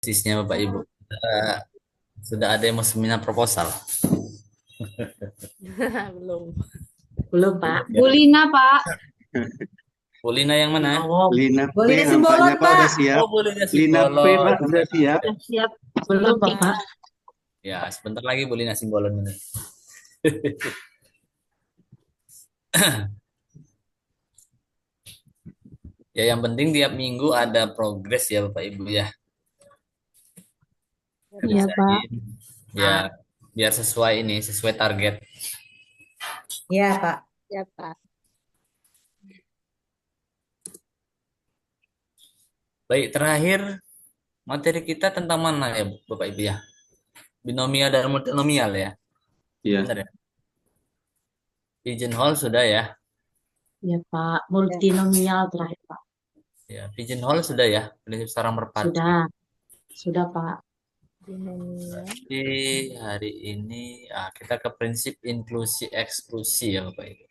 Sisnya Bapak Ibu. Eh, sudah ada yang mau seminar proposal. Belum. Belum, Pak. Ya. Bulina, Pak. Bu Lina yang mana? Oh, Lina P Bulina nampaknya Simbolon, Pak Pak. udah siap. Oh, Bu Lina Lina P Simbolon. Pak udah siap. Sudah siap. Belum, Pak. Ya, sebentar lagi Bu Lina Simbolon ini. Ya, yang penting tiap minggu ada progres ya Bapak Ibu ya. Iya, Pak. Kerjain. Ya, biar sesuai ini, sesuai target. Iya, Pak. Ya, Pak. Baik, terakhir materi kita tentang mana ya Bapak Ibu ya? Binomial dan multinomial ya. Iya. Benar ya? Pigeonhole sudah ya. Iya, Pak. Multinomial terakhir, Pak. Ya, pigeonhole sudah ya. Prinsip sarang merpati. Sudah. Sudah, Pak. Binomial. Jadi hari ini kita ke prinsip inklusi eksklusi ya Bapak Ibu.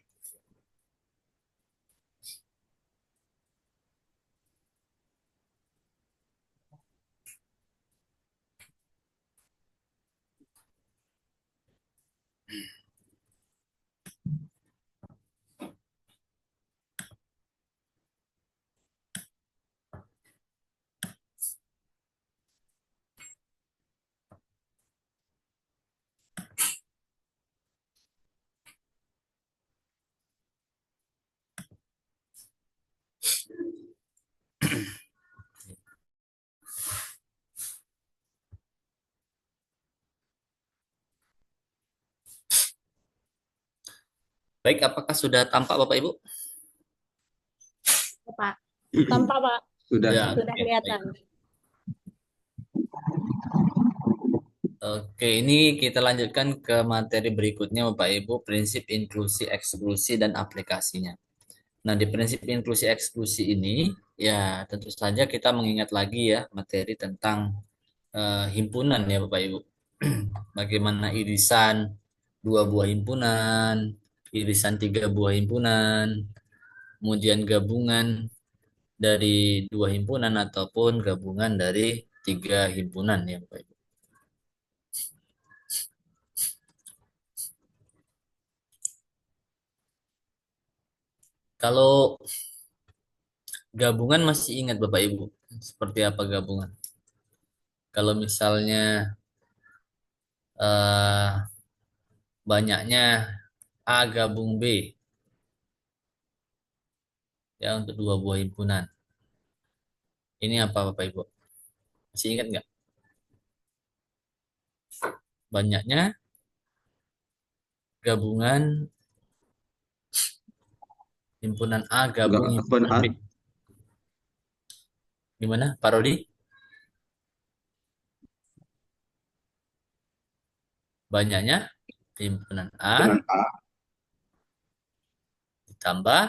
Baik, apakah sudah tampak Bapak Ibu? Pak. Tampak, Pak. Sudah. Ya, Sudah oke, baik. kelihatan. Oke, ini kita lanjutkan ke materi berikutnya Bapak Ibu, prinsip inklusi eksklusi dan aplikasinya. Nah, di prinsip inklusi eksklusi ini ya tentu saja kita mengingat lagi ya materi tentang himpunan ya Bapak Ibu. Bagaimana irisan dua buah himpunan, irisan tiga buah himpunan, kemudian gabungan dari dua himpunan ataupun gabungan dari tiga himpunan ya Bapak Ibu. Kalau gabungan masih ingat Bapak Ibu, seperti apa gabungan? Kalau misalnya eh, banyaknya A gabung B ya untuk dua buah himpunan. Ini apa Bapak Ibu? Masih ingat nggak? Banyaknya gabungan himpunan A Enggak gabung akun himpunan A. B. Gimana, Pak Rodi? Banyaknya himpunan A Dengan A. ditambah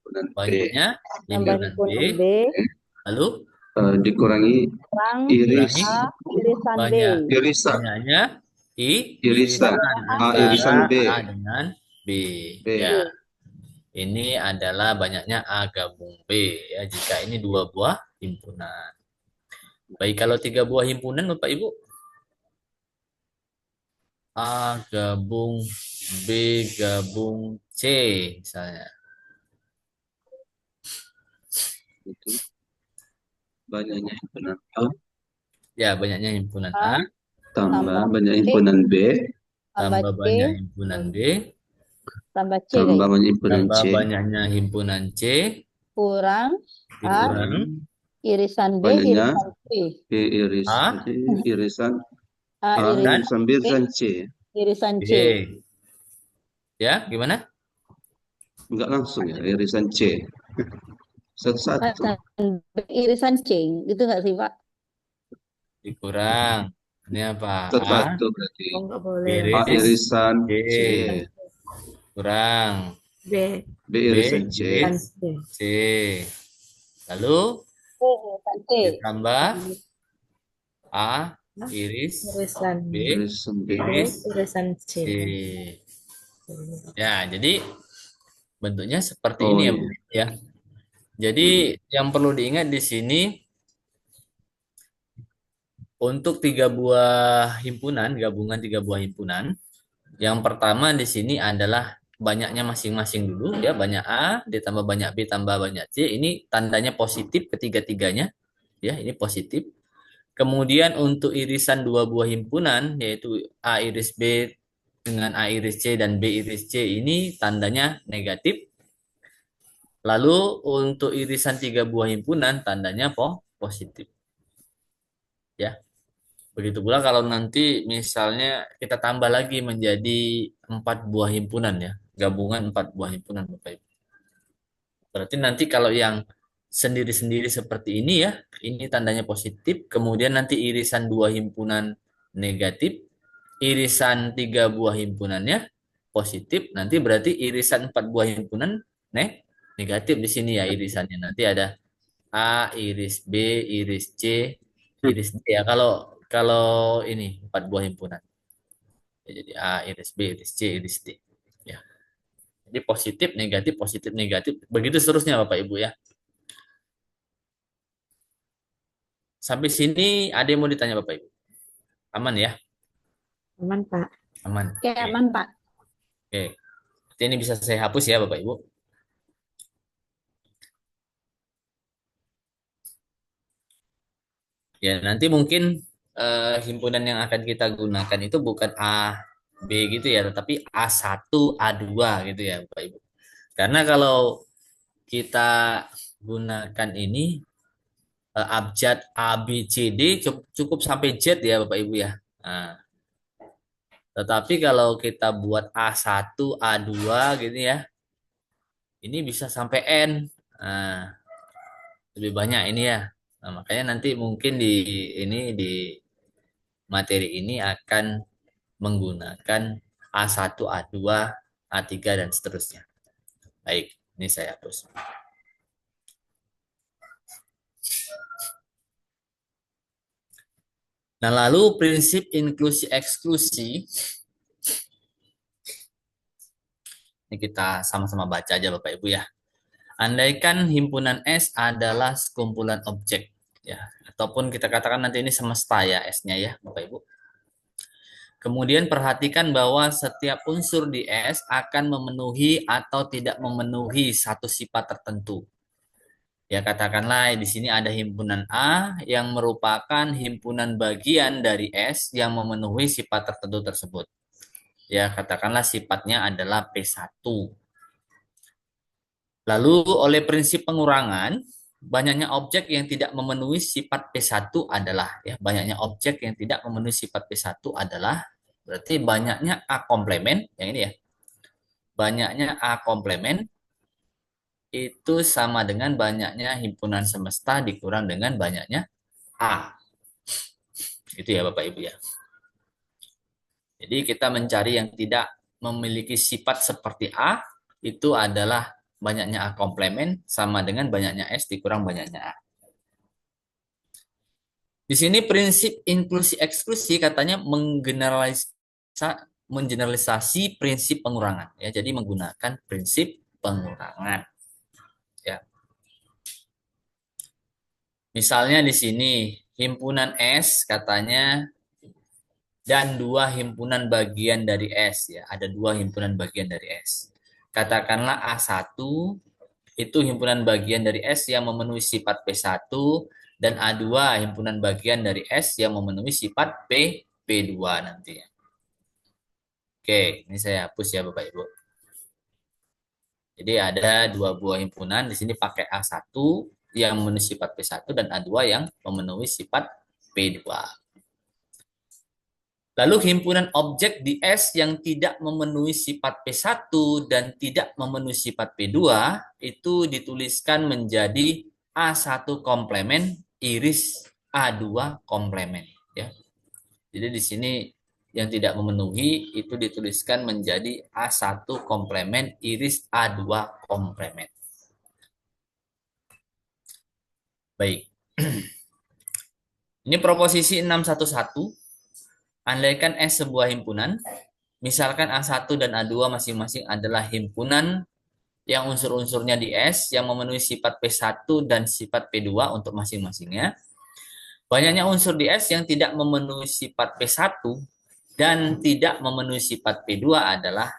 Dengan B. banyaknya Tambah himpunan B, himpunan B. lalu Dikurangi Kurang iris. kurangi A. Irisan B. banyak Irisan. banyaknya Irisan. irisan A antara irisan B. A dengan B. B. Ya, ini adalah banyaknya A gabung B ya jika ini dua buah himpunan. Baik, kalau tiga buah himpunan Bapak Ibu, A gabung B gabung C misalnya. Itu banyaknya himpunan A Ya, banyaknya himpunan A A. tambah Tambah banyak C. himpunan B Tambah tambah C. banyak himpunan B Tambah C tambah kayak. banyak himpunan tambah C banyaknya himpunan C Kurang A. dikurang kurang Irisan B. banyaknya Irisan C. B A irisan A. A dan Irisan irisan B B. irisan C. Irisan C. B. Ya, gimana? Enggak langsung ya irisan C. Satu-satu. Irisan C. Gitu nggak sih, Pak? Dikurang. Ini apa? A Satu-satu berarti. Oh, nggak boleh. A iris irisan C C. kurang B. B B irisan C. Irisan iris C. C. Lalu B. Irisan C. ditambah A iris Irisan B Irisan B. B. iris Irisan C. C. Ya, jadi bentuknya seperti ini Oh ya, Bu. iya. Ya. Jadi Mm-mm. yang perlu diingat di sini Untuk 3 buah himpunan, gabungan 3 buah himpunan, yang pertama di sini adalah banyaknya masing-masing dulu ya, banyak A ditambah banyak B tambah banyak C, ini tandanya positif ketiga-tiganya ya, ini positif. Kemudian untuk irisan 2 buah himpunan yaitu A iris B dengan A iris C dan B iris C, ini tandanya negatif. Lalu untuk irisan 3 buah himpunan tandanya positif ya. Begitu pula kalau nanti misalnya kita tambah lagi menjadi 4 buah himpunan ya, gabungan 4 buah himpunan Bapak Ibu. Berarti nanti kalau yang sendiri-sendiri seperti ini ya, ini tandanya positif. Kemudian nanti irisan 2 himpunan negatif, irisan 3 buah himpunannya positif. Nanti berarti irisan 4 buah himpunan negatif di sini ya irisannya. Nanti ada A, iris B, iris C, iris D ya. Kalau kalau ini 4 buah himpunan. Ya, jadi A, iris B, iris C, iris D. Ya. Jadi positif, negatif. Begitu seterusnya Bapak Ibu ya. Sampai sini ada yang mau ditanya Bapak Ibu? Aman ya? Aman, Pak. Aman. Oke, Oke. aman, Pak. Oke. Jadi ini bisa saya hapus ya Bapak Ibu. Ya, nanti mungkin himpunan yang akan kita gunakan itu bukan A, B gitu ya, tetapi A1, A2 gitu ya Bapak Ibu. Karena kalau kita gunakan ini abjad A, B, C, D cukup sampai Z ya Bapak Ibu ya. Nah, tetapi kalau kita buat A1, A2 gitu ya, ini bisa sampai N. Nah, lebih banyak ini ya. Nah, makanya nanti mungkin di materi ini akan menggunakan A1, A2, A3 dan seterusnya. Baik, ini saya hapus. Nah, lalu prinsip inklusi eksklusi ini kita sama-sama baca aja Bapak Ibu ya. Andaikan himpunan S adalah sekumpulan objek ya, ataupun kita katakan nanti ini semesta ya S-nya ya Bapak Ibu. Kemudian perhatikan bahwa setiap unsur di S akan memenuhi atau tidak memenuhi satu sifat tertentu. Ya katakanlah di sini ada himpunan A yang merupakan himpunan bagian dari S yang memenuhi sifat tertentu tersebut. Ya katakanlah sifatnya adalah P1. Lalu oleh prinsip pengurangan, banyaknya objek yang tidak memenuhi sifat P1 adalah ya banyaknya objek yang tidak memenuhi sifat P1 adalah berarti banyaknya A komplement yang ini ya. Banyaknya A komplement itu sama dengan banyaknya himpunan semesta dikurang dengan banyaknya A. Gitu ya Bapak Ibu ya. Jadi kita mencari yang tidak memiliki sifat seperti A itu adalah banyaknya A komplement sama dengan banyaknya S dikurang banyaknya A. Di sini prinsip inklusi eksklusi katanya menggeneralisasi prinsip pengurangan ya. Jadi menggunakan prinsip pengurangan. Ya. Misalnya di sini himpunan S katanya dan 2 himpunan bagian dari S ya. Ada 2 himpunan bagian dari S. Katakanlah A1 itu himpunan bagian dari S yang memenuhi sifat P1 dan A2 himpunan bagian dari S yang memenuhi sifat P2 nanti ya. Oke, ini saya hapus ya Bapak Ibu. Jadi ada 2 buah himpunan di sini pakai A1 yang memenuhi sifat P1 dan A2 yang memenuhi sifat P2. Lalu himpunan objek di S yang tidak memenuhi sifat P1 dan tidak memenuhi sifat P2 itu dituliskan menjadi A1 komplement iris A2 komplement ya. Jadi di sini yang tidak memenuhi itu dituliskan menjadi A1 komplement iris A2 komplement. Baik. Ini proposisi 611. Andaikan S sebuah himpunan, misalkan A1 dan A2 masing-masing adalah himpunan yang unsur-unsurnya di S yang memenuhi sifat P1 dan sifat P2 untuk masing-masingnya. Banyaknya unsur di S yang tidak memenuhi sifat P1 dan tidak memenuhi sifat P2 adalah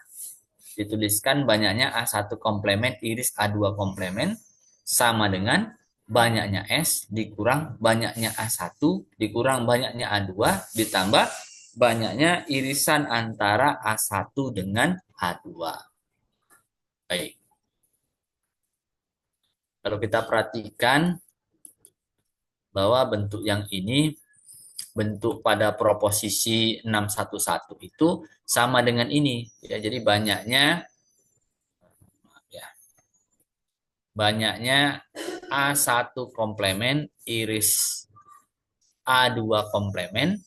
dituliskan banyaknya A1 komplemen iris A2 komplemen sama dengan banyaknya S dikurang banyaknya A1 dikurang banyaknya A2 ditambah banyaknya irisan antara A1 dengan A2. Baik. Kalau kita perhatikan bahwa bentuk yang ini, bentuk pada proposisi 611 itu sama dengan ini. Ya, jadi banyaknya A1 komplemen iris A2 komplemen,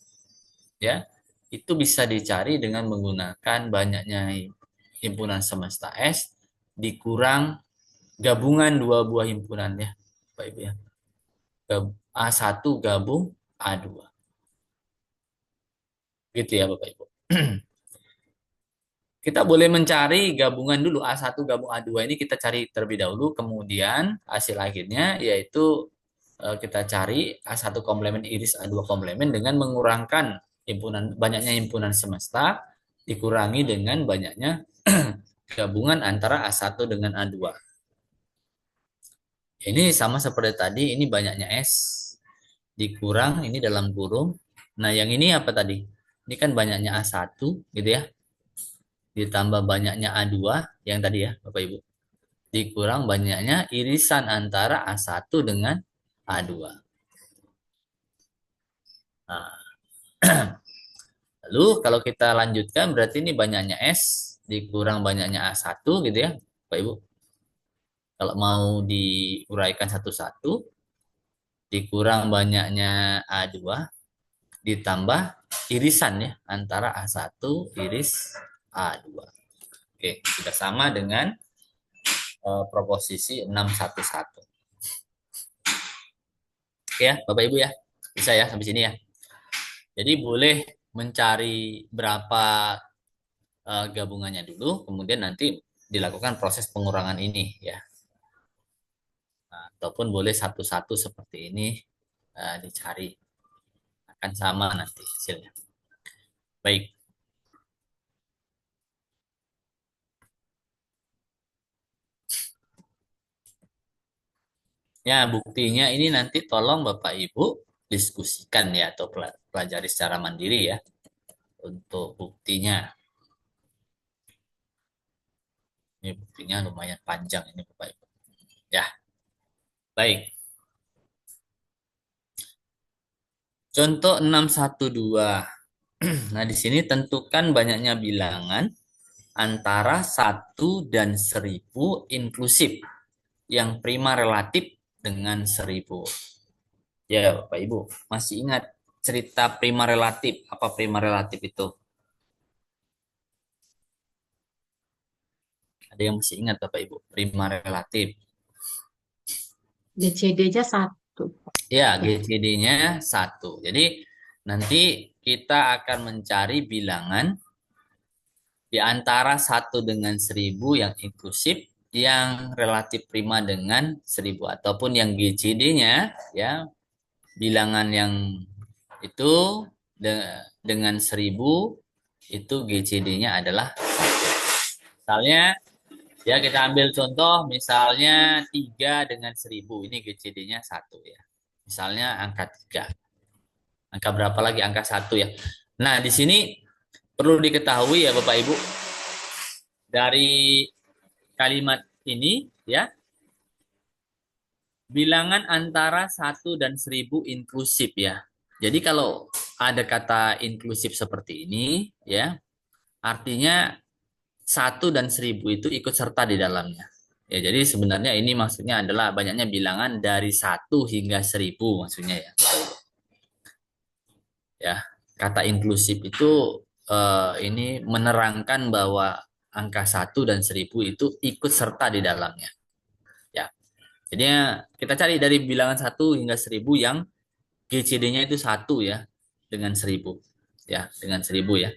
ya, itu bisa dicari dengan menggunakan banyaknya himpunan semesta S dikurang gabungan dua buah himpunan, ya, Bapak Ibu, ya. A1 gabung A2. Gitu ya Bapak Ibu. Kita boleh mencari gabungan dulu, A1 gabung A2 ini kita cari terlebih dahulu, kemudian hasil akhirnya yaitu kita cari A1 komplemen iris A2 komplemen dengan mengurangkan banyaknya himpunan semesta dikurangi dengan banyaknya gabungan antara A1 dengan A2. Ini sama seperti tadi, ini banyaknya S dikurang ini dalam kurung. Nah, yang ini apa tadi? Ini kan banyaknya A1 gitu ya. Ditambah banyaknya A2 yang tadi ya Bapak Ibu. Dikurang banyaknya irisan antara A1 dengan A2. Nah, lalu kalau kita lanjutkan berarti ini banyaknya S dikurang banyaknya A1 gitu ya Bapak Ibu. Kalau mau diuraikan satu-satu, dikurang banyaknya A2 ditambah irisan ya antara A1 iris A2. Oke, sudah sama dengan proposisi 611. Oke ya, Bapak Ibu ya. Bisa ya sampai sini ya. Jadi boleh mencari berapa gabungannya dulu, kemudian nanti dilakukan proses pengurangan ini ya. Nah, ataupun boleh satu-satu seperti ini dicari. Akan sama nanti hasilnya. Baik. Ya, buktinya ini nanti tolong Bapak Ibu diskusikan ya atau pelajari secara mandiri ya untuk buktinya. Ini buktinya lumayan panjang ini Bapak Ibu. Ya. Baik. Contoh 612. Nah, di sini tentukan banyaknya bilangan antara 1 dan 1000 inklusif yang prima relatif dengan 1000. Ya, Bapak Ibu, masih ingat cerita prima relatif? Apa prima relatif itu? Ada yang masih ingat Bapak Ibu? Prima relatif. GCD-nya 1. Ya, GCD-nya 1. Jadi nanti kita akan mencari bilangan di antara 1 dengan 1000 yang inklusif, yang relatif prima dengan 1000, ataupun yang GCD-nya ya bilangan yang itu dengan 1000 itu GCD-nya adalah 1. Misalnya ya kita ambil contoh misalnya 3 dengan 1000, ini GCD-nya 1 ya. Misalnya angka 3. Angka berapa lagi? Angka 1 ya. Nah, di sini perlu diketahui ya Bapak Ibu, dari kalimat ini ya, bilangan antara 1 dan 1000 inklusif ya. Jadi kalau ada kata inklusif seperti ini ya, artinya 1 dan 1000 itu ikut serta di dalamnya. Ya, jadi sebenarnya ini maksudnya adalah banyaknya bilangan dari 1 hingga 1000 maksudnya ya. Ya, kata inklusif itu ini menerangkan bahwa angka 1 dan 1000 itu ikut serta di dalamnya. Ya. Jadinya kita cari dari bilangan 1 hingga 1000 yang GCD-nya itu 1 ya dengan 1000. Ya, dengan 1000 ya.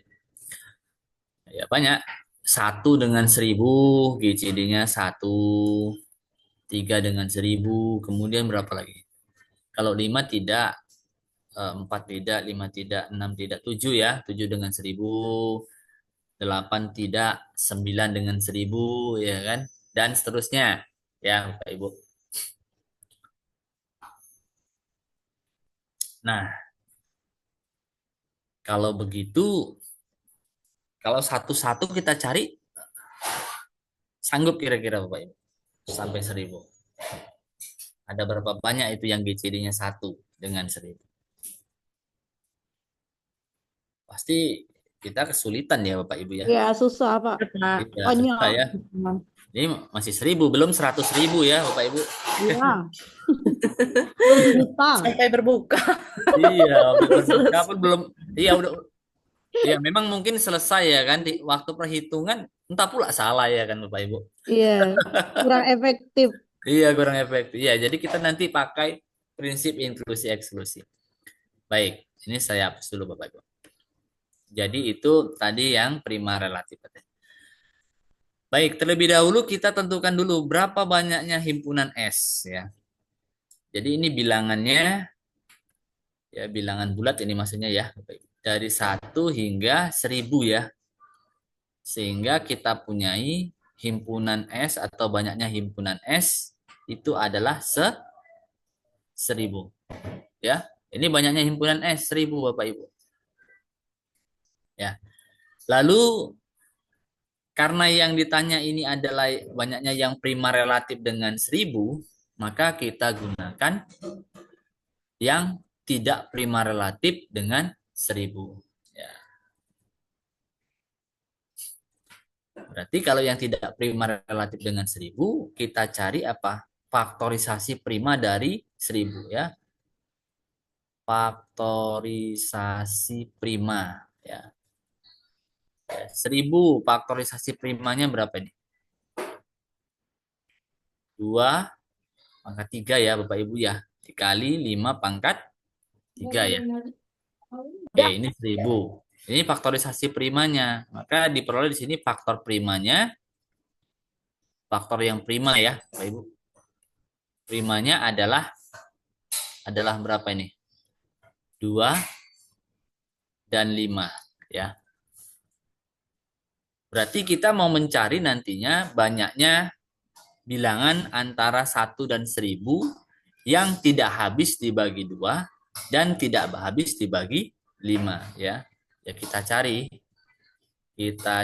Ya, banyak. 1 dengan 1000 GCD-nya 1. 3 dengan 1000, kemudian berapa lagi? Kalau 5 tidak. 4 tidak, 5 tidak, 6 tidak, 7 ya. 7 dengan 1000, 8 tidak, 9 dengan 1000 ya kan. Dan seterusnya ya Bapak Ibu. Nah, kalau begitu, kalau satu-satu kita cari, sanggup kira-kira Bapak Ibu sampai 1000. Ada berapa banyak itu yang GCD-nya 1 dengan 1000? Pasti kita kesulitan ya Bapak Ibu ya. Ya, susah, Pak. Pak. Iya, Banyak. susah ya. Ini masih 1000, belum 100.000 ya Bapak Ibu. Ya. Belum juta. Sampai berbuka. Iya, habis berbuka Selesai. pun belum. Iya udah. Iya, memang mungkin selesai ya kan di waktu perhitungan, entah pula salah ya kan Bapak Ibu. Iya. Kurang efektif. Iya, kurang efektif. Iya, jadi kita nanti pakai prinsip inklusi eksklusi. Baik, ini saya hapus dulu Bapak Ibu. Jadi itu tadi yang prima relatif. Baik, terlebih dahulu kita tentukan dulu berapa banyaknya himpunan S ya. Jadi ini bilangannya ya, bilangan bulat ini maksudnya ya Bapak Ibu. Dari 1 hingga 1000 ya. Sehingga kita punyai himpunan S atau banyaknya himpunan S itu adalah 1000 ya. Ini banyaknya himpunan S 1000 Bapak Ibu. Ya. Lalu karena yang ditanya ini adalah banyaknya yang prima relatif dengan 1000, maka kita gunakan yang tidak prima relatif dengan 1000. Ya. Berarti kalau yang tidak prima relatif dengan 1000, kita cari apa? Faktorisasi prima dari 1000 ya. Faktorisasi prima ya. 1000 faktorisasi primanya berapa ini? 2 pangkat 3 ya Bapak Ibu ya. Dikali 5 pangkat 3 ya. Oke, ini 1000. Ini faktorisasi primanya. Maka diperoleh di sini faktor primanya. Faktor yang prima ya Bapak Ibu. Primanya adalah berapa ini? 2 dan 5 ya. Berarti kita mau mencari nantinya banyaknya bilangan antara 1 dan 1000 yang tidak habis dibagi 2 dan tidak habis dibagi 5 ya. Ya kita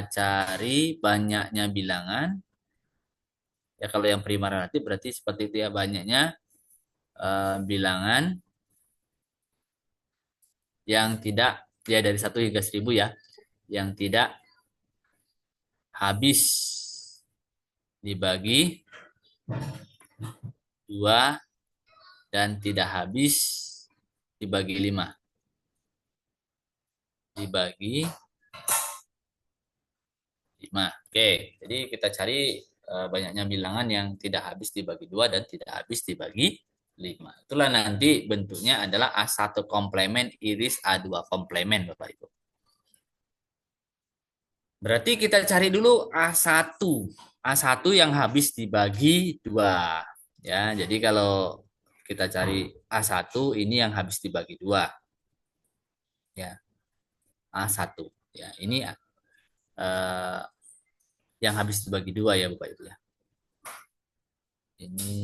cari banyaknya bilangan. Ya kalau yang prima relatif berarti seperti itu ya, banyaknya bilangan yang tidak ya dari 1 hingga 1000 ya, yang tidak habis dibagi 2 dan tidak habis dibagi 5. Dibagi 5. Oke, jadi kita cari banyaknya bilangan yang tidak habis dibagi 2 dan tidak habis dibagi 5. Itulah nanti bentuknya adalah A1 komplemen iris A2 komplemen Bapak Ibu. Berarti kita cari dulu A1. A1 yang habis dibagi 2. Ya, jadi kalau kita cari A1 ini yang habis dibagi 2. Ya. A1. Ya, ini yang habis dibagi 2 ya Bapak Ibu ya. Ini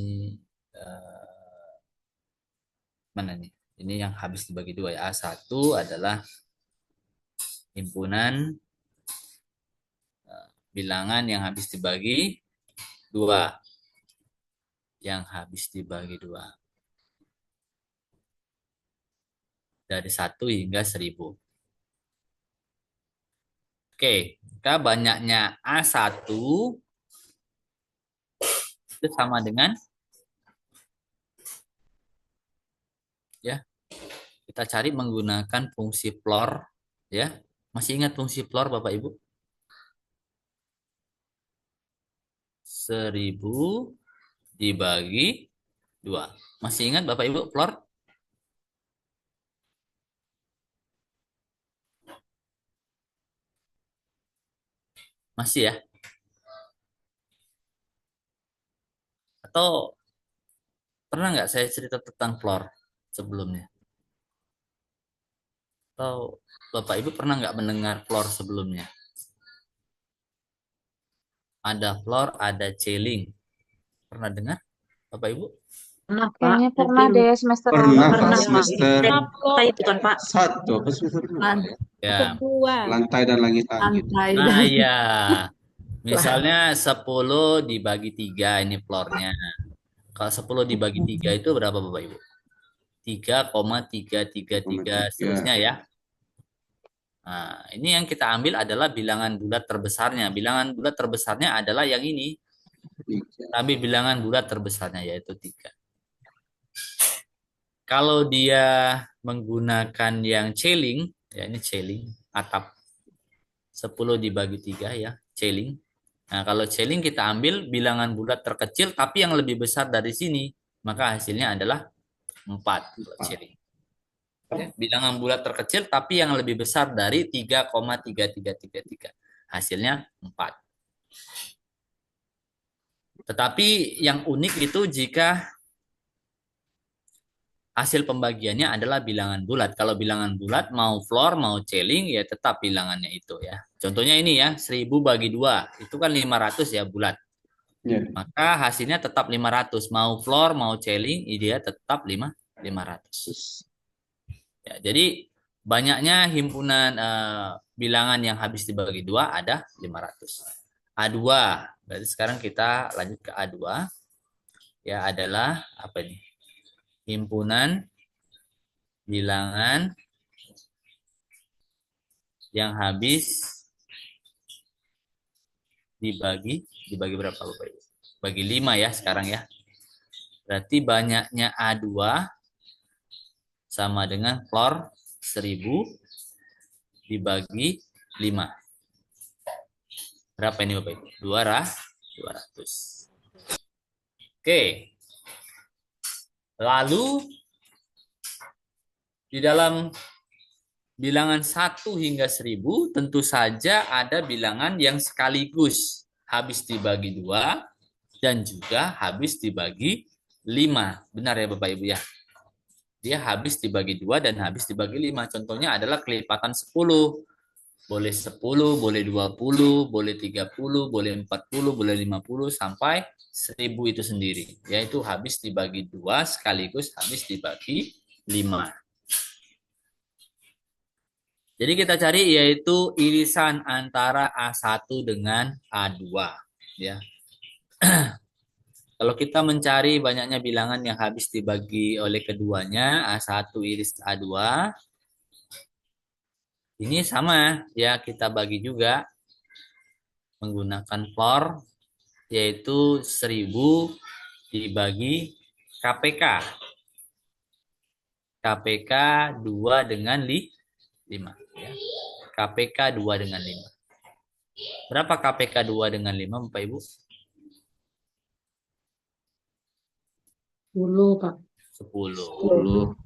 mana nih? Ini yang habis dibagi 2 ya. A1 adalah himpunan bilangan yang habis dibagi 2. Yang habis dibagi 2. Dari 1 hingga 1000. Oke, maka banyaknya A1 itu sama dengan ya, kita cari menggunakan fungsi floor ya. Masih ingat fungsi floor Bapak Ibu? 1000 dibagi 2. Masih ingat Bapak Ibu floor? Masih ya? Atau pernah nggak saya cerita tentang floor sebelumnya? Atau Bapak Ibu pernah nggak mendengar floor sebelumnya? Ada floor, ada ceiling. Pernah dengar, Bapak Ibu? Pernah, Pak. Kayaknya Tapi pernah deh semester lalu. Pernah, Pak, pernah, Ya. Pak. semester Lantai itu kan, Pak. 1 apa semester 2? Ya. Kedua. Lantai dan langit-langit. Lantai Nah, dan iya. Misalnya 10 dibagi 3 ini floornya. Kalau 10 dibagi 3 itu berapa Bapak Ibu? 3,333 seterusnya ya. Nah, ini yang kita ambil adalah bilangan bulat terbesarnya. Bilangan bulat terbesarnya adalah yang ini. Tapi bilangan bulat terbesarnya yaitu 3. Kalau dia menggunakan yang ceiling, ya ini ceiling, atap 10 dibagi 3 ya, ceiling. Nah, kalau ceiling kita ambil bilangan bulat terkecil tapi yang lebih besar dari sini, maka hasilnya adalah 4 ceiling. Ya, bilangan bulat terkecil tapi yang lebih besar dari 3,3333. Hasilnya 4. Tetapi yang unik itu jika hasil pembagiannya adalah bilangan bulat. Kalau bilangan bulat mau floor mau ceiling ya tetap bilangannya itu ya. Contohnya ini ya, 1000 bagi 2 itu kan 500 ya bulat. Ya. Maka hasilnya tetap 500. Mau floor mau ceiling dia tetap 500. Ya, jadi banyaknya himpunan bilangan yang habis dibagi 2 ada 500. A2. Berarti sekarang kita lanjut ke A2. Ya adalah apa ini? Himpunan bilangan yang habis dibagi berapa Bapak Ibu? Bagi 5 ya sekarang ya. Berarti banyaknya A2 sama dengan floor 1000 dibagi 5. Berapa ini Bapak Ibu? 200. Oke. Lalu di dalam bilangan 1 hingga 1000 tentu saja ada bilangan yang sekaligus habis dibagi 2 dan juga habis dibagi 5. Benar ya Bapak Ibu ya? Dia habis dibagi 2 dan habis dibagi 5. Contohnya adalah kelipatan 10. Boleh 10, boleh 20, boleh 30, boleh 40, boleh 50, sampai 1000 itu sendiri. Yaitu habis dibagi 2 sekaligus habis dibagi 5. Jadi kita cari yaitu irisan antara A1 dengan A2. Ya. Kalau kita mencari banyaknya bilangan yang habis dibagi oleh keduanya, A1 iris A2, ini sama ya, kita bagi juga menggunakan for, yaitu 1000 dibagi KPK. KPK 2 dengan 5. Ya. KPK 2 dengan 5. Berapa KPK 2 dengan 5 Bapak Ibu? 10, Pak. 10.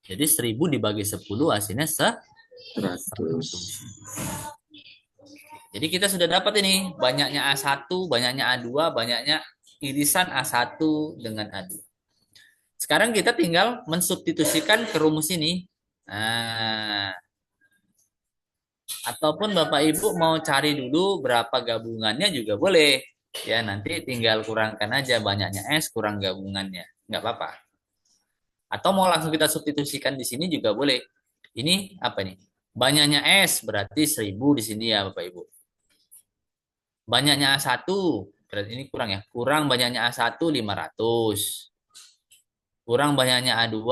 Jadi 1000 dibagi 10 hasilnya 100. Jadi kita sudah dapat ini banyaknya A1, banyaknya A2, banyaknya irisan A1 dengan A2. Sekarang kita tinggal mensubstitusikan ke rumus ini. Nah, ataupun Bapak Ibu mau cari dulu berapa gabungannya juga boleh. Ya, nanti tinggal kurangkan aja banyaknya S kurang gabungannya. Nggak apa-apa. Atau mau langsung kita substitusikan di sini juga boleh. Ini apa nih? Banyaknya S berarti 1000 di sini ya Bapak Ibu. Banyaknya A1 berarti ini kurang ya. Kurang banyaknya A1 500. Kurang banyaknya A2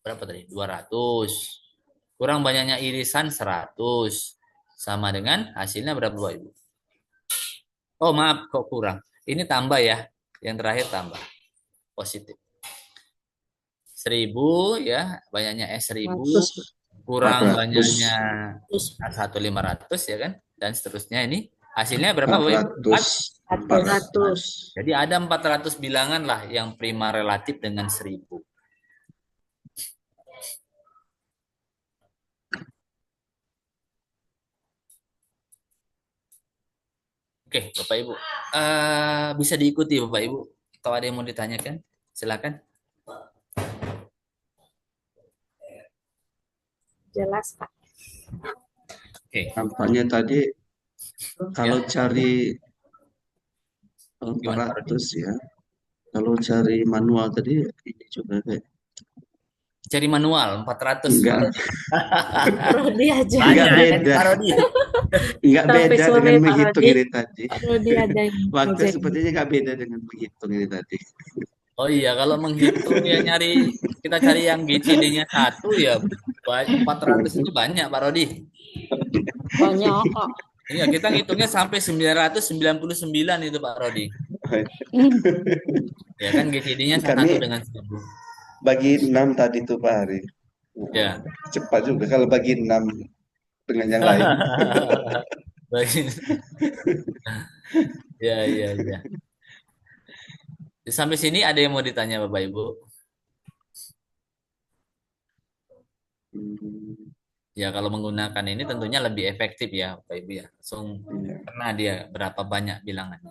berapa tadi? 200. Kurang banyaknya irisan 100. Sama dengan hasilnya berapa Bapak Ibu? Oh maaf kok kurang. Ini tambah ya. Yang terakhir tambah. Positif. 1000 ya. Banyaknya S1000. 100. Kurang 400. banyaknya A1 500 ya kan. Dan seterusnya ini. Hasilnya berapa Bapak Ibu? 400. Jadi ada 400 bilangan lah yang prima relatif dengan 1000. Oke, Bapak Ibu. Bisa diikuti Bapak Ibu. Kalau ada yang mau ditanyakan, silakan. Jelas, Pak. Oke. Nampaknya tadi kalau Ya. cari Gimana, Pak Rodi? 400 ya. Kalau cari manual tadi ini juga kayak Cari manual 400 Pak enggak Rodi. Rodi aja. enggak Banyak kan beda. Pak Rodi? Enggak Sampai beda sore, dengan Pak menghitung Rodi. ini tadi. Pak Rodi ada yang Waktu ngerjain. sepertinya enggak beda dengan menghitung ini tadi. Oh iya, kalau menghitung ya kita cari yang GCD-nya 1 ya 400 itu banyak Pak Rodi. Banyak, Kak. Iya, kita ngitungnya sampai 999 itu Pak Rodi. Hmm. Ya kan GCD-nya Kami 1 dengan 1000. bagi 6 tadi tuh Pak Hari. Ya. Cepat juga kalau bagi 6 dengan yang lain. Baik. Ya, ya, ya. Sampai sini ada yang mau ditanya Bapak Ibu? Hmm, Ya, kalau menggunakan ini tentunya lebih efektif ya Bapak Ibu ya. Langsung iya. karena dia berapa banyak bilangannya.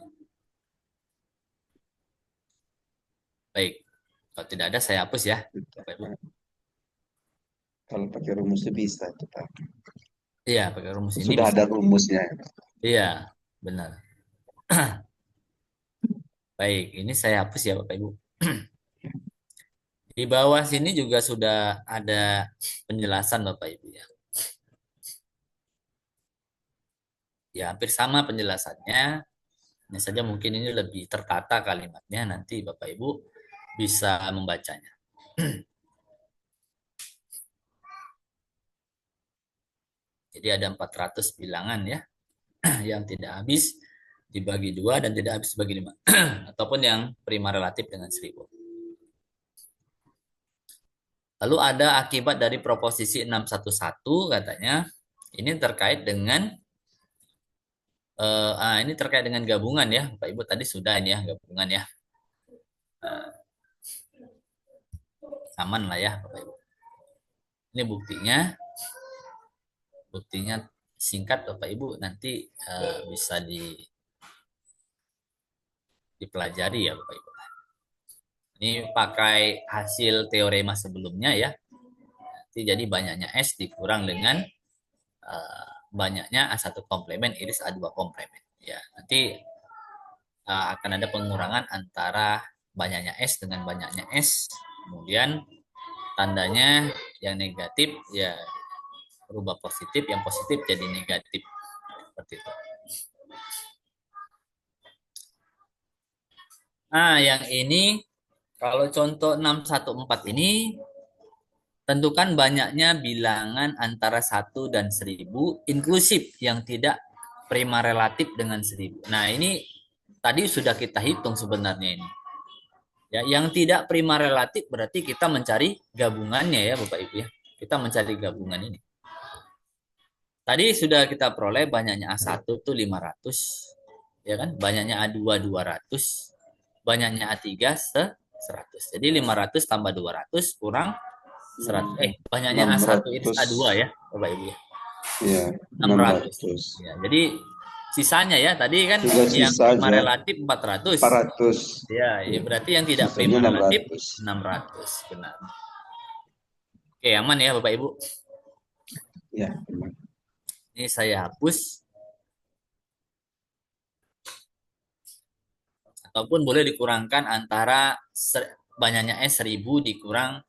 Baik. Kalau tidak ada saya hapus ya Bapak Ibu. Kalau pakai rumusnya bisa itu Pak. Iya, pakai rumus ini Sudah bisa. ada rumusnya. Iya, benar. Baik, ini saya hapus ya Bapak Ibu. Di bawah sini juga sudah ada penjelasan Bapak Ibu ya. Ya, hampir sama penjelasannya. Hanya saja mungkin ini lebih tertata kalimatnya. Nanti Bapak Ibu bisa membacanya. Jadi ada 400 bilangan ya. Yang tidak habis dibagi 2 dan tidak habis dibagi 5. Ataupun yang prima relatif dengan 1000. Lalu ada akibat dari proposisi 611 katanya. Ini terkait dengan ini terkait dengan gabungan ya. Bapak Ibu tadi sudah ini ya gabungan ya. Aman lah ya Bapak Ibu. Ini buktinya. Buktinya singkat Bapak Ibu nanti bisa dipelajari ya Bapak Ibu. Ini pakai hasil teorema sebelumnya ya. Nanti jadi banyaknya S dikurang dengan banyaknya A1 komplemen iris A2 komplemen. Ya, nanti akan ada pengurangan antara banyaknya S dengan banyaknya S. Kemudian tandanya yang negatif ya berubah positif, yang positif jadi negatif. Seperti itu. Nah, yang ini kalau contoh 614 ini tentukan banyaknya bilangan antara 1 dan 1000 inklusif yang tidak prima relatif dengan 1000. Nah, ini tadi sudah kita hitung sebenarnya ini. Ya, yang tidak prima relatif berarti kita mencari gabungannya ya Bapak Ibu ya. Kita mencari gabungan ini. Tadi sudah kita peroleh banyaknya A1 itu 500. Ya kan? Banyaknya A2 200. Banyaknya A3 100. Jadi 500 tambah 200 kurang 100. Banyaknya A1 iris 600. A2 ya, Bapak Ibu ya. Iya, 600. 600. Ya, jadi sisanya ya tadi kan Tinggal yang sisa prima aja relatif 400. 400. Ya, ya, berarti yang tidak Sisanya prima relatif 600. 600. Benar. Oke, aman ya Bapak Ibu. Ya, benar. Ini saya hapus. Ataupun boleh dikurangkan antara banyaknya S 1000 dikurang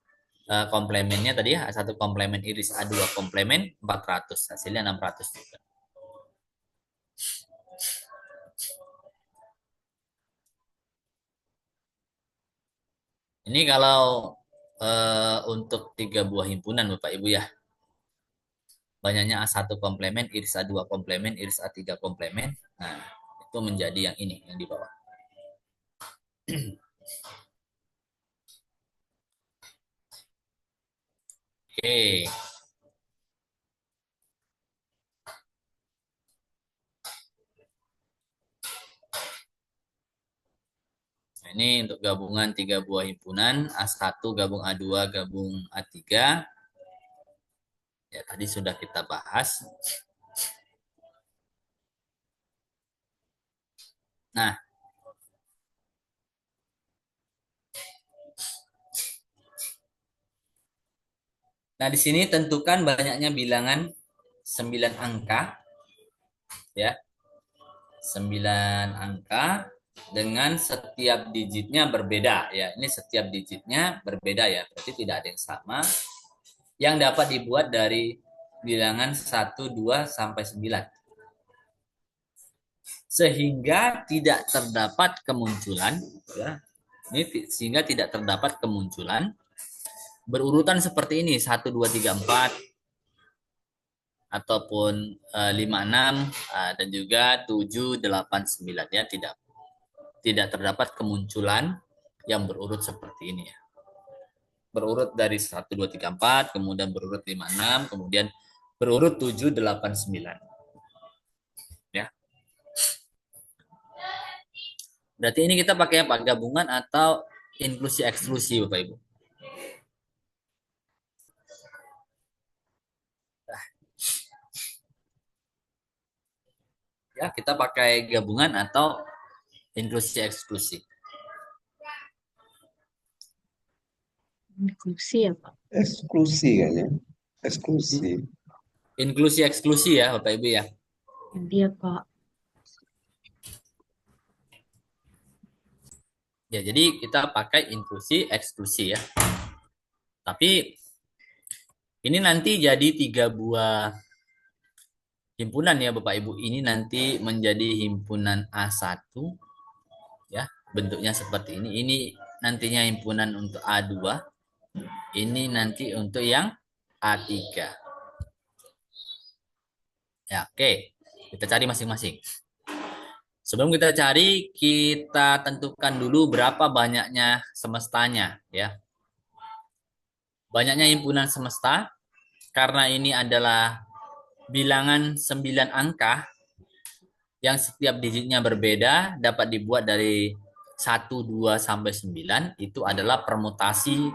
komplemennya tadi ya, A1 komplemen iris A2 komplemen 400. Hasilnya 600 juga. Ini kalau untuk 3 buah himpunan Bapak Ibu ya. Banyaknya A1 komplemen, iris A2 komplemen, iris A3 komplemen. Nah, itu menjadi yang ini, yang di bawah. Oke. Nah, ini untuk gabungan 3 buah himpunan, A1 gabung A2 gabung A3. Ya, tadi sudah kita bahas. Nah, Nah, di sini tentukan banyaknya bilangan 9 angka ya. 9 angka dengan setiap digitnya berbeda ya. Ini setiap digitnya berbeda ya. Berarti tidak ada yang sama. Yang dapat dibuat dari bilangan 1, 2 sampai 9. Sehingga tidak terdapat kemunculan ya. Ini sehingga tidak terdapat kemunculan berurutan seperti ini 1, 2, 3, 4 ataupun 5, 6 dan juga 7, 8, 9 ya, tidak terdapat kemunculan yang berurut seperti ini ya. Berurut dari 1, 2, 3, 4 kemudian berurut 5, 6 kemudian berurut 7, 8, 9 ya. Berarti ini kita pakai apa? Gabungan atau inklusi eksklusi Bapak Ibu? Ya, kita pakai gabungan atau inklusi eksklusi. Inklusi ya, Pak. Eksklusi kayaknya. Eksklusi. Inklusi eksklusi ya Bapak Ibu ya. Iya, Pak. Ya, jadi kita pakai inklusi eksklusi ya. Tapi ini nanti jadi 3 buah himpunan ya Bapak Ibu. Ini nanti menjadi himpunan A1 ya. Bentuknya seperti ini. Ini nantinya himpunan untuk A2. Ini nanti untuk yang A3. Ya, oke. Kita cari masing-masing. Sebelum kita cari, kita tentukan dulu berapa banyaknya semestanya ya. Banyaknya himpunan semesta karena ini adalah bilangan 9 angka yang setiap digitnya berbeda dapat dibuat dari 1, 2 sampai 9 itu adalah permutasi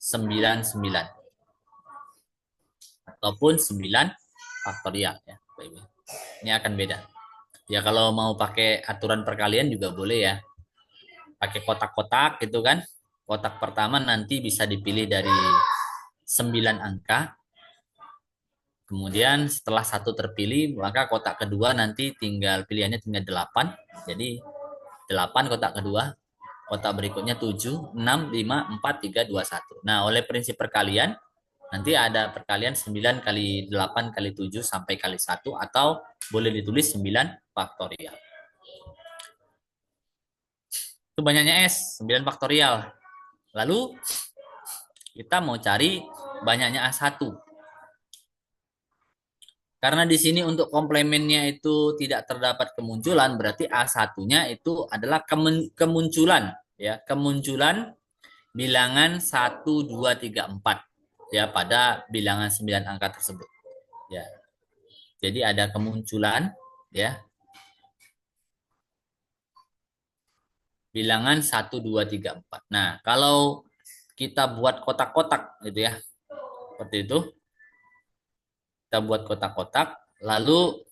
99 ataupun 9 faktorial ya. Ini akan beda. Ya kalau mau pakai aturan perkalian juga boleh ya. Pakai kotak-kotak gitu kan. Kotak pertama nanti bisa dipilih dari 9 angka. Kemudian setelah 1 terpilih, maka kotak kedua nanti pilihannya tinggal 8. Jadi 8 kotak kedua, kotak berikutnya 7, 6, 5, 4, 3, 2, 1. Nah, oleh prinsip perkalian, nanti ada perkalian 9 kali 8 kali 7 sampai kali 1 atau boleh ditulis 9 faktorial. Itu banyaknya S, 9 faktorial. Lalu kita mau cari banyaknya A1. Karena di sini untuk komplemennya itu tidak terdapat kemunculan, berarti A1-nya itu adalah kemunculan ya, kemunculan bilangan 1, 2, 3, 4 ya pada bilangan 9 angka tersebut. Ya. Jadi ada kemunculan ya. Bilangan 1, 2, 3, 4. Nah, kalau kita buat kotak-kotak gitu ya. Seperti itu. Kita buat kotak-kotak, lalu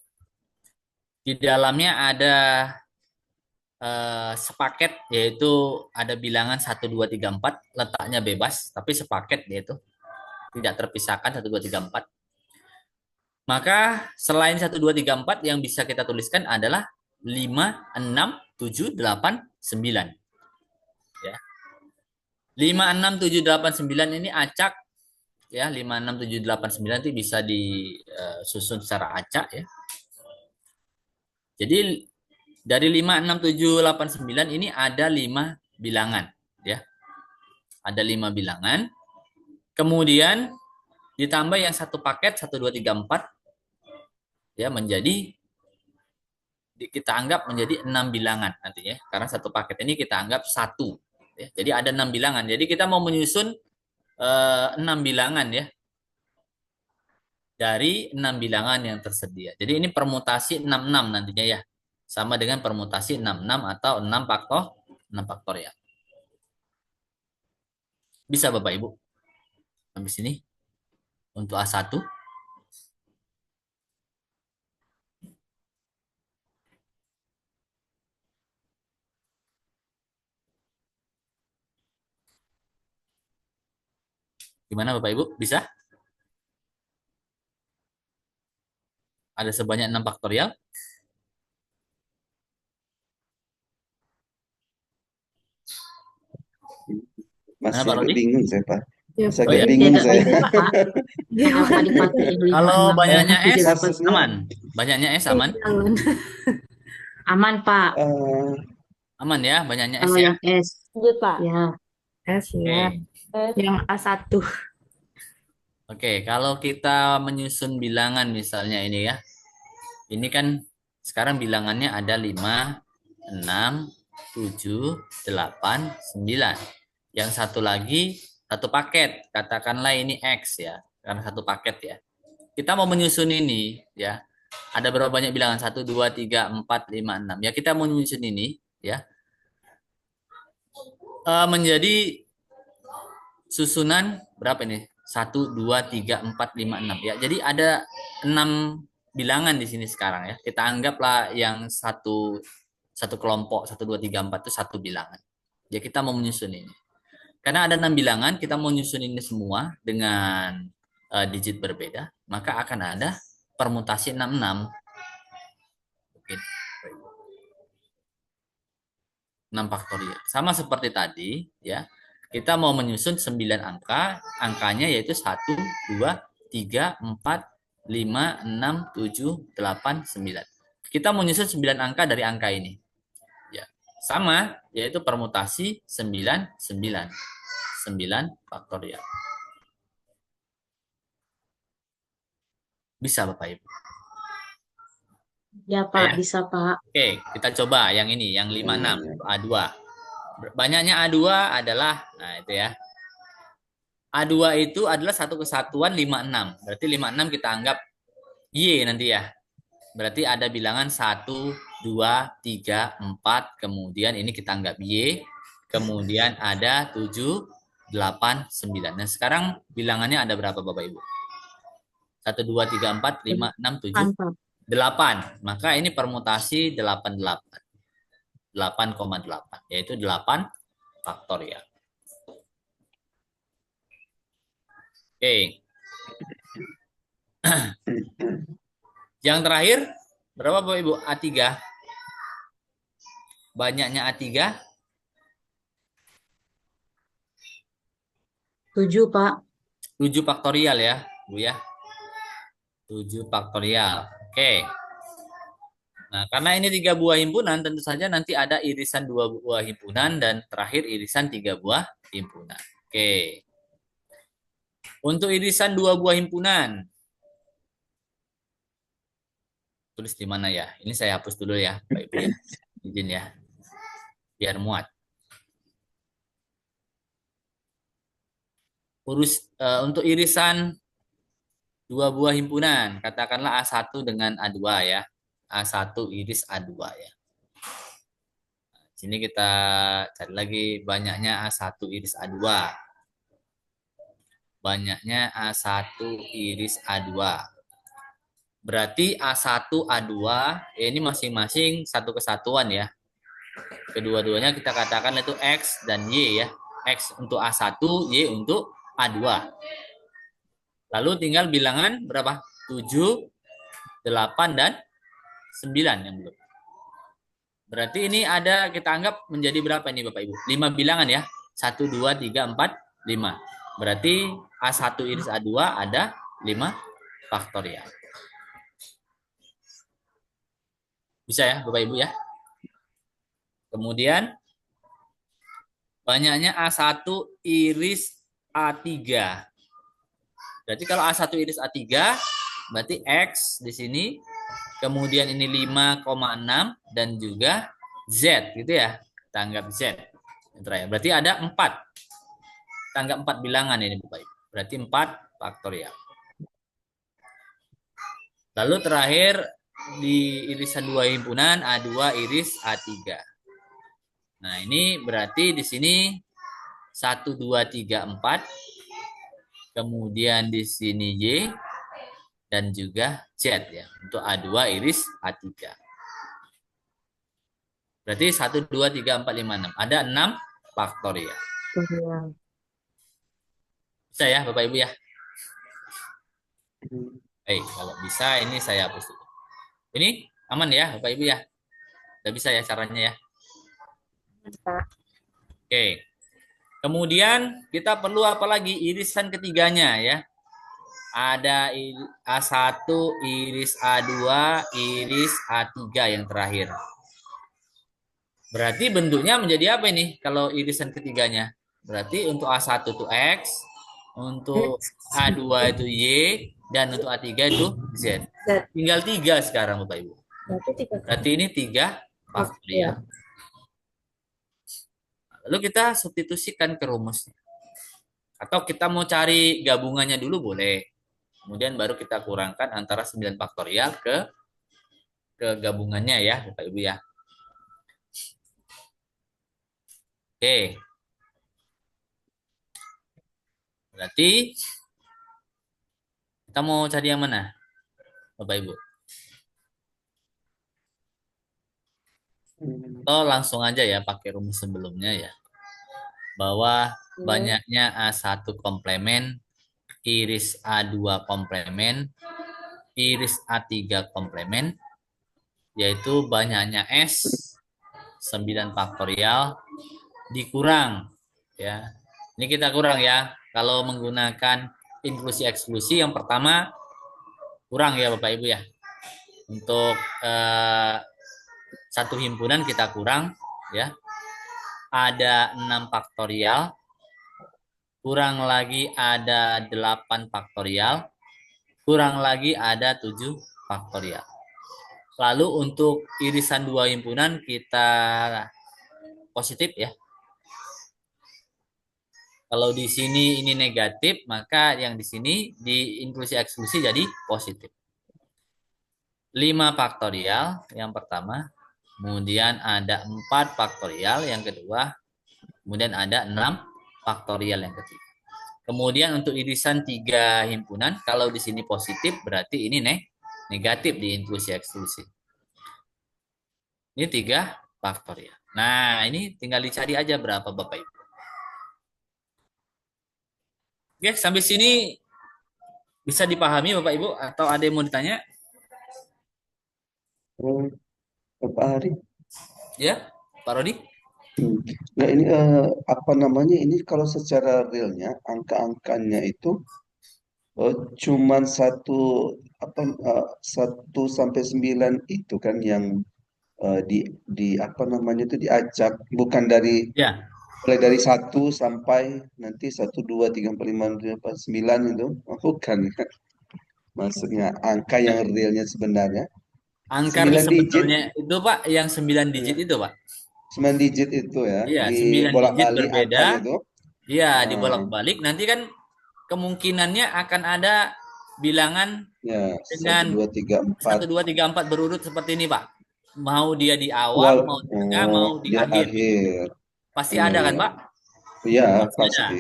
di dalamnya ada sepaket, yaitu ada bilangan 1, 2, 3, 4, letaknya bebas, tapi sepaket yaitu tidak terpisahkan 1, 2, 3, 4. Maka selain 1, 2, 3, 4 yang bisa kita tuliskan adalah 5, 6, 7, 8, 9. Ya. 5, 6, 7, 8, 9 ini acak ya, 5, 6, 7, 8, 9 itu bisa disusun secara acak ya. Jadi dari 5, 6, 7, 8, 9 ini ada 5 bilangan ya. Ada 5 bilangan. Kemudian ditambah yang satu paket 1, 2, 3, 4 ya, menjadi kita anggap menjadi 6 bilangan nantinya. Karena satu paket ini kita anggap 1 ya. Jadi ada 6 bilangan. Jadi kita mau menyusun 6 bilangan ya. Dari 6 bilangan yang tersedia. Jadi ini permutasi 66 nantinya ya. Sama dengan permutasi 66 atau 6 faktorial. Bisa Bapak Ibu. Sampai sini untuk A1. Gimana Bapak Ibu? Bisa? Ada sebanyak 6 faktorial? Mana Masih Pak agak Rodi? bingung saya, Pak. Ya, Masih Oh agak ya. bingung Tidak saya. bingung, Pak. Kenapa gimana? dipakai 5, Kalau 6 dan banyaknya S, tidak dapat Maksudnya aman. Banyaknya S aman? Jangan. aman, Pak. eh, Aman ya, banyaknya S Kalau ya. yang S, Lanjut, Pak. ya. S ya. Oke. Yang A1. Oke, kalau kita menyusun bilangan misalnya ini ya. Ini kan sekarang bilangannya ada 5, 6, 7, 8, 9. Yang satu lagi satu paket. Katakanlah ini X ya. Karena satu paket ya. Kita mau menyusun ini ya. Ada berapa banyak bilangan? 1, 2, 3, 4, 5, 6. Ya kita mau menyusun ini ya. Menjadi susunan berapa ini? 1, 2, 3, 4, 5, 6 ya. Jadi ada 6 bilangan di sini sekarang ya. Kita anggaplah yang satu kelompok 1, 2, 3, 4 itu satu bilangan. Ya kita mau menyusun ini. Karena ada 6 bilangan, kita mau menyusun ini semua dengan digit berbeda, maka akan ada permutasi 66. Oke. 6 faktorial. Sama seperti tadi ya. Kita mau menyusun 9 angka, angkanya yaitu 1, 2, 3, 4, 5, 6, 7, 8, 9. Kita mau menyusun 9 angka dari angka ini. Ya. Sama, yaitu permutasi 9, 9. 9 faktorial. Bisa Bapak Ibu. Ya, Ya. Pak, bisa, Pak. Oke, kita coba yang ini, yang 56, A2. Banyaknya A2 adalah, nah itu ya, A2 itu adalah satu kesatuan 56. Berarti 56 kita anggap Y nanti ya. Berarti ada bilangan 1, 2, 3, 4. Kemudian ini kita anggap Y. Kemudian ada 7, 8, 9. Nah sekarang bilangannya ada berapa Bapak Ibu? 1, 2, 3, 4, 5, 6, 7, Mantap. 8. Maka ini permutasi 88. 8,8. Yaitu 8 faktorial. Oke. Yang terakhir, berapa Bapak Ibu? A3. Banyaknya A3. 7, Pak. 7 faktorial ya, Bu ya. 7 faktorial. Oke. Nah, karena ini 3 buah himpunan, tentu saja nanti ada irisan 2 buah himpunan dan terakhir irisan 3 buah himpunan. Oke. Untuk irisan 2 buah himpunan. Tulis di mana ya? Ini saya hapus dulu ya, Pak Ibu ya. Izin ya. Biar muat. Untuk irisan 2 buah himpunan, katakanlah A1 dengan A2 ya. A1 iris A2 ya. Sini kita cari lagi banyaknya A1 iris A2. Banyaknya A1 iris A2. Berarti A1, A2, ini masing-masing satu kesatuan ya. Kedua-duanya kita katakan itu X dan Y ya. X untuk A1, Y untuk A2. Lalu tinggal bilangan berapa? 7, 8, dan 9 yang belum. Berarti ini ada kita anggap menjadi berapa ini Bapak Ibu? 5 bilangan ya. 1, 2, 3, 4, 5. Berarti A1 iris A2 ada 5 faktorial. Bisa ya Bapak Ibu ya. Kemudian banyaknya A1 iris A3. Berarti kalau A1 iris A3 berarti X di sini, kemudian ini 5,6 dan juga Z gitu ya. Kita anggap Z. Berarti ada 4. Kita anggap 4 bilangan ini Bapak Ibu. Berarti 4 faktorial. Lalu terakhir di irisan 2 himpunan A2 iris A3. Nah, ini berarti di sini 1, 2, 3, 4. Kemudian di sini Y dan juga Z ya. Untuk A2 iris A3. Berarti 1, 2, 3, 4, 5, 6. Ada 6 faktorial. Faktorial. Bisa ya Bapak Ibu ya? Hmm. Kalau bisa ini saya hapus dulu. Ini aman ya Bapak Ibu ya? Udah bisa ya caranya ya? Pak. Oke. Kemudian kita perlu apa lagi? Irisan ketiganya ya. Ada A1, iris A2, iris A3 yang terakhir. Berarti bentuknya menjadi apa ini kalau irisan ketiganya? Berarti untuk A1 itu X, untuk A2 itu Y, dan untuk A3 itu Z. Z. Tinggal 3 sekarang Bapak Ibu. Berarti 3 Berarti ini 3 faktorial. Lalu kita substitusikan ke rumusnya. Atau kita mau cari gabungannya dulu boleh. Kemudian baru kita kurangkan antara 9 faktorial ke gabungannya ya Bapak Ibu ya. Oke. Berarti kita mau cari yang mana Bapak Ibu? Atau langsung aja ya pakai rumus sebelumnya ya. Bahwa banyaknya A1 komplemen, iris A2 komplemen, iris A3 komplemen, yaitu banyaknya S 9 faktorial dikurang ya. Ini kita kurang ya. Kalau menggunakan inklusi eksklusi yang pertama kurang ya Bapak Ibu ya. Untuk satu himpunan kita kurang ya. Ada 6 faktorial, kurang lagi ada 8 faktorial, kurang lagi ada 7 faktorial. Lalu untuk irisan dua himpunan kita positif ya. Kalau di sini ini negatif, maka yang di sini di inklusi eksklusi jadi positif. 5 faktorial yang pertama, kemudian ada 4 faktorial yang kedua, kemudian ada 6 faktorial yang ketiga. Kemudian untuk irisan 3 himpunan, kalau di sini positif berarti ini negatif di inklusi eksklusi. Ini 3 faktorial. Nah, ini tinggal dicari aja berapa Bapak Ibu. Oke, sampai sini bisa dipahami Bapak Ibu atau ada yang mau ditanya? Berapa hari? Ya, Pak Rodi? Nah ini apa namanya ini kalau secara realnya angka-angkanya itu cuman satu sampai 9 itu kan yang di apa namanya itu diacak bukan dari Ya, mulai dari satu sampai nanti satu dua tiga empat lima enam tujuh delapan sembilan itu bukan maksudnya angka yang realnya sebenarnya angka 9 digit sebetulnya itu Pak, yang 9 digit itu Pak. 9 digit itu ya Iya, di 9 digit bolak-balik berbeda. angkanya itu. Iya, Nah, dibolak-balik. Nanti kan kemungkinannya akan ada bilangan ya satu dengan dua tiga empat 1, 2, 3, 4 berurut seperti ini, Pak. Mau dia di awal, awal mau di tengah, mau di dia akhir gitu. akhir. Pasti Iya ada kan, iya Pak? iya Pasti ada. pasti.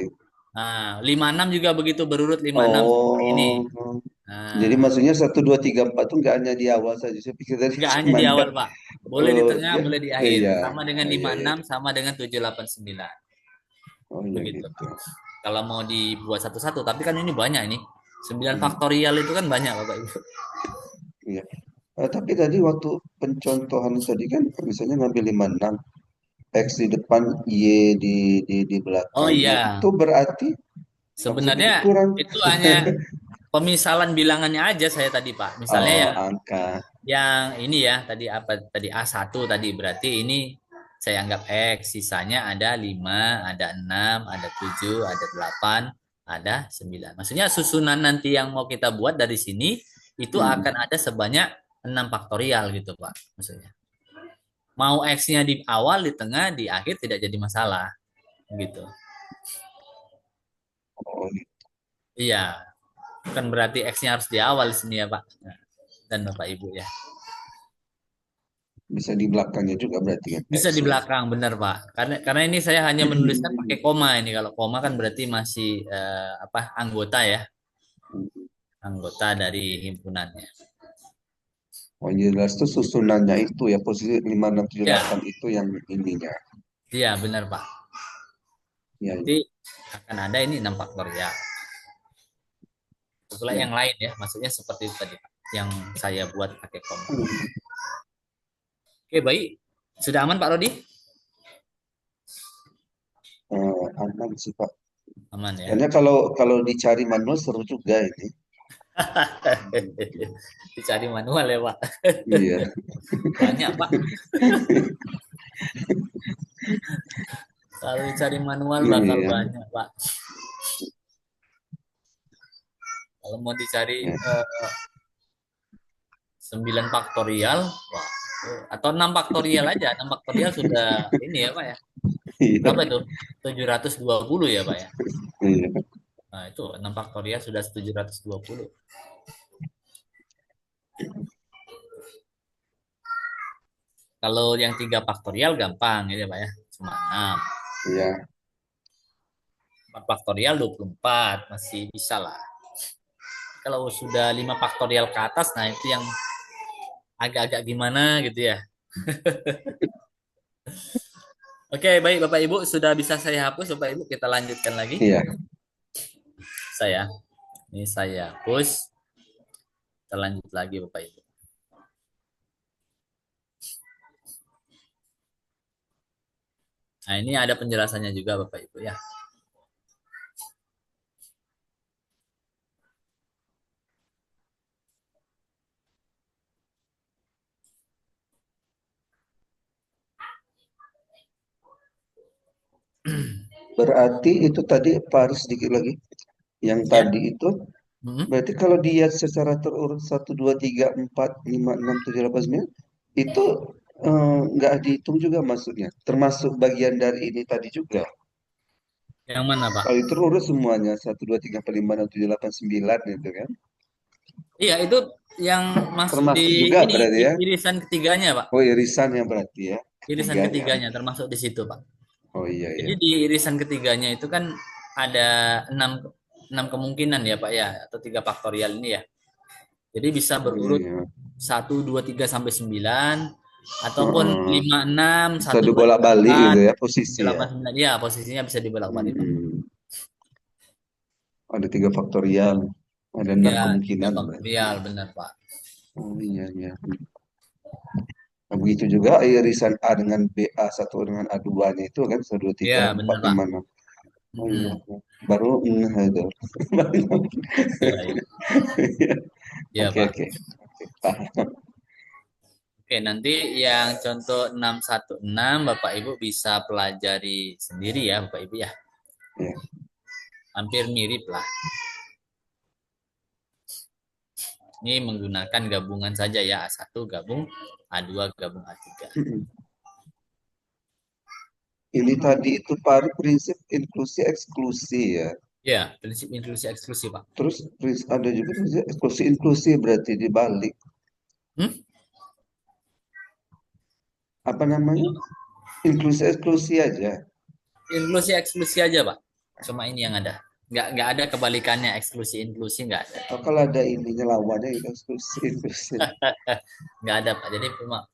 Nah, 56 juga begitu berurut 56 seperti ini. Oh, jadi Nah, maksudnya satu dua tiga empat tuh nggak hanya di awal saja. Saya pikir tadi nggak hanya cuma di ya. awal, Pak. Boleh di tengah, Ya, boleh di akhir. iya, Sama dengan iya, iya. 56, sama dengan 789. Oh iya Begitu. gitu. Kalau mau dibuat satu-satu, tapi kan ini banyak ini. 9 Hmm, faktorial itu kan banyak, Bapak Ibu. iya. Tapi tadi waktu pencontohan tadi kan misalnya ngambil 56 X di depan, Y di Oh belakang. Nah, itu iya, berarti maksudnya sebenarnya kurang itu hanya pemisalan bilangannya aja saya tadi, Pak. Misalnya oh, yang angka. ini ya, tadi apa tadi A1 tadi berarti ini saya anggap X, sisanya ada 5, ada 6, ada 7, ada 8, ada 9. Maksudnya susunan nanti yang mau kita buat dari sini itu Hmm. akan ada sebanyak 6 faktorial gitu, Pak. Maksudnya. Mau X-nya di awal, di tengah, di akhir tidak jadi masalah gitu. Oh, Iya, bukan berarti X-nya harus di awal di sini ya, Pak. Nah, dan Bapak Ibu ya. bisa di belakangnya juga berarti kan Bisa X di ya. belakang, benar Pak. Karena ini saya hanya menuliskan pakai koma ini. Kalau koma kan berarti masih apa anggota ya, anggota dari himpunannya. Oh iya, jelas itu susunannya itu ya posisi 5 6 7 Ya, 8 itu yang ininya. iya benar Pak. Ya, Nanti akan ada ini 6 faktorial. Pula Ya. yang lain ya, maksudnya seperti itu tadi Pak, yang saya buat pakai koma. Oke, baik. Sudah aman Pak Rodi? Aman sih Pak. Aman ya. Soalnya kalau dicari manual seru juga ini. Dicari manual ya Pak. Iya. Banyak Pak. Kalau dicari manual bakal Iya. banyak Pak. Kalau mau dicari Ya. 9 faktorial, wah, atau 6 faktorial aja. 6 faktorial sudah ini ya Pak ya. Iya. Berapa itu? 720 ya Pak ya. Iya. Nah, itu 6 faktorial sudah 720. Kalau yang 3 faktorial gampang gitu ya Pak ya. Cuma 6. Iya. 4 faktorial 24, masih bisa lah. Kalau sudah 5 faktorial ke atas, nah itu yang agak-agak gimana gitu ya. Oke, baik Bapak Ibu, sudah bisa saya hapus Bapak Ibu, kita lanjutkan lagi. Iya. Ini saya hapus. Kita lanjut lagi Bapak Ibu. Nah, ini ada penjelasannya juga Bapak Ibu ya. Berarti itu tadi Pak Aris sedikit lagi. Yang Ya. tadi itu Hmm. berarti kalau dia secara terurut 1, 2, 3, 4, 5, 6, 7, 8, 9 itu nggak dihitung juga maksudnya. Termasuk bagian dari ini tadi juga. Yang mana Pak? Kalau itu terurut semuanya 1, 2, 3, 4, 5, 6, 7, 8, 9 itu kan. Iya, itu yang masuk di Termasuk juga ini berarti ya. irisan ketiganya Pak. Oh irisan ya berarti ya. Irisan Ketiganya. ketiganya termasuk di situ Pak. Oh iya Jadi iya. di irisan ketiganya itu kan ada 6 6 kemungkinan ya Pak ya, atau 3 faktorial ini ya. Jadi bisa Oh iya berurut iya. 1, 2, 3 sampai 9, ataupun Heeh. 5, 6, Bisa 1, 2, 3, dibolak-balik 4, gitu ya posisi ya. 8, 9. Ya, posisinya bisa dibolak-balik Pak. Hmm. Ada 3 faktorial. Ada 6 Ya, 3 kemungkinan berarti. faktorial benar Pak. Oh iya iya. Nah, begitu juga irisan A dengan B, A1 dengan A2-nya itu kan 1, 2, 3, Ya, 4, benar Pak. 5, 6. Oh iya. Mm-mm. Baru itu. Ya, ya. Ya Oke Pak. oke. Paham. Oke, nanti yang contoh 616 Bapak Ibu bisa pelajari sendiri ya Bapak Ibu ya. Ya. Hampir mirip lah. Ini menggunakan gabungan saja ya, A1 gabung, A2 gabung A3. Ini tadi itu baru prinsip inklusi eksklusi ya. Ya, prinsip inklusi eksklusi Pak. Terus ada juga prinsip eksklusi inklusi berarti dibalik. Hmm? Apa namanya? Inklusi eksklusi aja. Inklusi eksklusi aja Pak. Cuma ini yang ada. Nggak ada kebalikannya, eksklusi inklusi nggak ada. Oh, kalau ada ininya lawannya itu eksklusi inklusi. Nggak ada Pak. Jadi cuma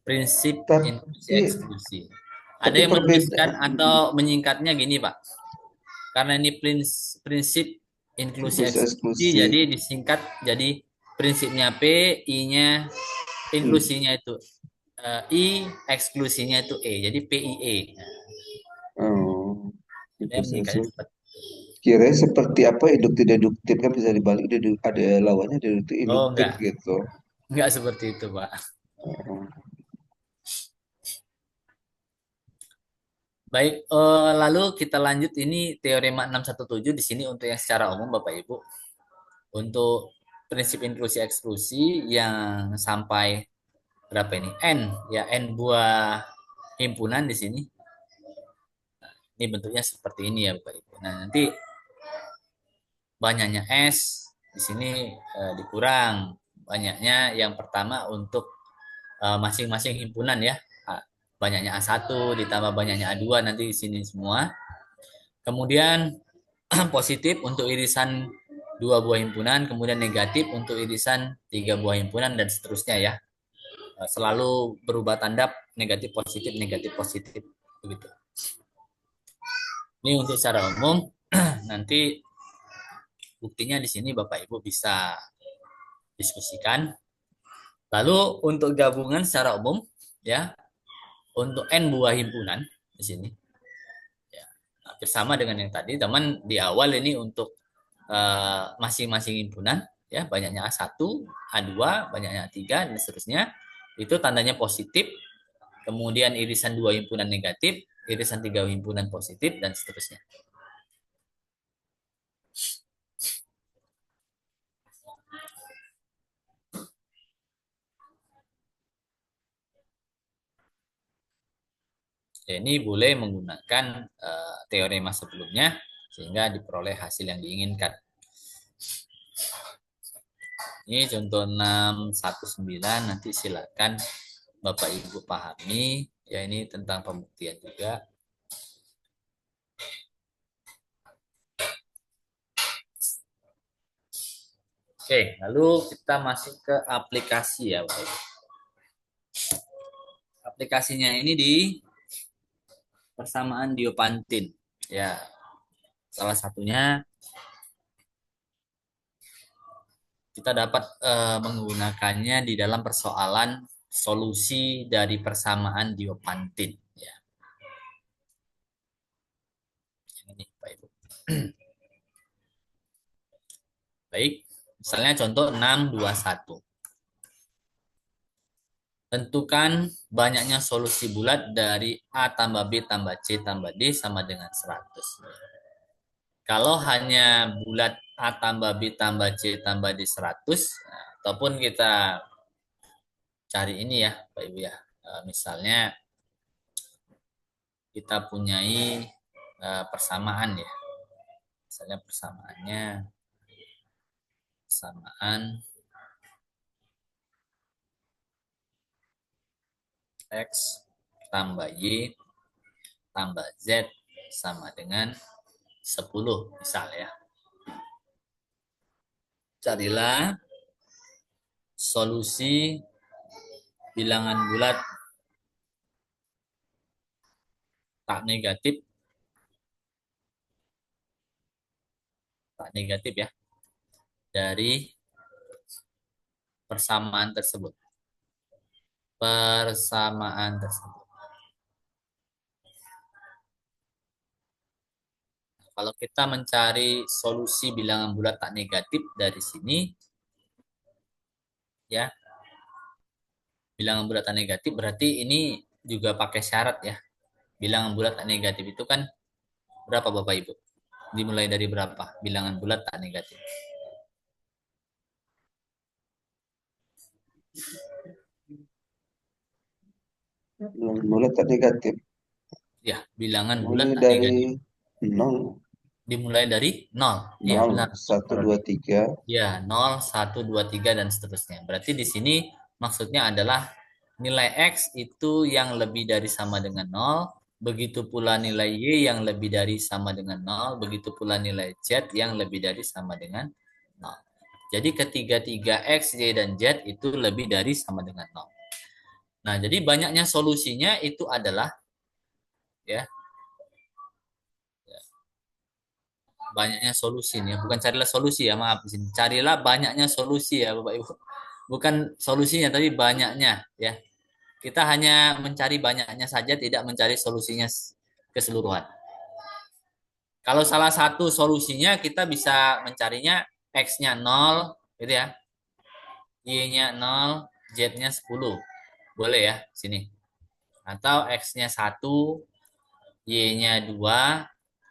prinsip inklusi Tapi eksklusi. Ada tapi yang menuliskan perbedaan atau menyingkatnya gini Pak. Karena ini prinsip inklusi inklusi eksklusi, eksklusi. jadi disingkat jadi prinsipnya P, I-nya inklusinya itu I, eksklusinya itu E. Jadi PIE. Oh, Dia inklusi menyingkatnya eksklusi. seperti Kira seperti apa induktif deduktif kan bisa dibalik ada lawannya deduktif oh induktif gitu. enggak seperti itu Pak. Oh, Baik, lalu kita lanjut ini teorema 617 di sini untuk yang secara umum Bapak Ibu. Untuk prinsip inklusi eksklusi yang sampai berapa ini? N ya, N buah himpunan di sini. Ini bentuknya seperti ini ya Bapak Ibu. Nah, nanti banyaknya S di sini dikurang. Banyaknya yang pertama untuk masing-masing himpunan ya. Banyaknya A1 ditambah banyaknya A2 nanti di sini semua. Kemudian positif untuk irisan 2 buah himpunan, kemudian negatif untuk irisan 3 buah himpunan dan seterusnya ya. Selalu berubah tanda negatif positif begitu. Ini untuk secara umum. Nanti buktinya di sini Bapak Ibu bisa diskusikan. Lalu untuk gabungan secara umum, ya, untuk n buah himpunan di sini, ya, hampir sama dengan yang tadi. Teman di awal ini untuk masing-masing himpunan, ya, banyaknya A1, A2, banyaknya A3 dan seterusnya. Itu tandanya positif. Kemudian irisan 2 himpunan negatif, irisan 3 himpunan positif dan seterusnya. Ya, ini boleh menggunakan teorema sebelumnya sehingga diperoleh hasil yang diinginkan. Ini contoh 619, nanti silakan Bapak Ibu pahami. Ya, ini tentang pembuktian juga. Oke, lalu kita masuk ke aplikasi ya, Bapak Ibu. Aplikasinya ini di persamaan Diopantin. Ya, salah satunya kita dapat menggunakannya di dalam persoalan solusi dari persamaan Diopantin. Ya. Ini, Pak Ibu. Baik, misalnya contoh 621. Tentukan banyaknya solusi bulat dari A tambah B tambah C tambah D sama dengan 100. Kalau hanya bulat A tambah B tambah C tambah D 100, nah, ataupun kita cari ini ya, Pak Ibu ya. Misalnya kita punyai persamaan ya. Misalnya persamaan X tambah Y tambah Z sama dengan 10 misal ya. Carilah solusi bilangan bulat tak negatif ya dari persamaan tersebut. Kalau kita mencari solusi bilangan bulat tak negatif dari sini, ya, bilangan bulat tak negatif berarti ini juga pakai syarat ya. Bilangan bulat tak negatif itu kan berapa Bapak Ibu? Dimulai dari berapa bilangan bulat tak negatif? Bilangan bulat tak negatif. Ya, bilangan bulat Mulai tak dari negatif. 0. Dimulai dari 0. Ya, 0, benar. 1, 2, 3. Ya, 0, 1, 2, 3 dan seterusnya. Berarti di sini maksudnya adalah nilai X itu yang lebih dari sama dengan 0, begitu pula nilai Y yang lebih dari sama dengan 0, begitu pula nilai Z yang lebih dari sama dengan 0. Jadi ketiga-tiga X, Y, dan Z itu lebih dari sama dengan 0. Nah, jadi banyaknya solusinya itu adalah ya, banyaknya solusi nih, bukan carilah solusi ya, maaf di sini. Carilah banyaknya solusi ya, Bapak Ibu. Bukan solusinya tapi banyaknya ya. Kita hanya mencari banyaknya saja, tidak mencari solusinya keseluruhan. Kalau salah satu solusinya kita bisa mencarinya X-nya 0 gitu ya. Y-nya 0, Z-nya 10. Boleh ya, sini. Atau X-nya 1, Y-nya 2,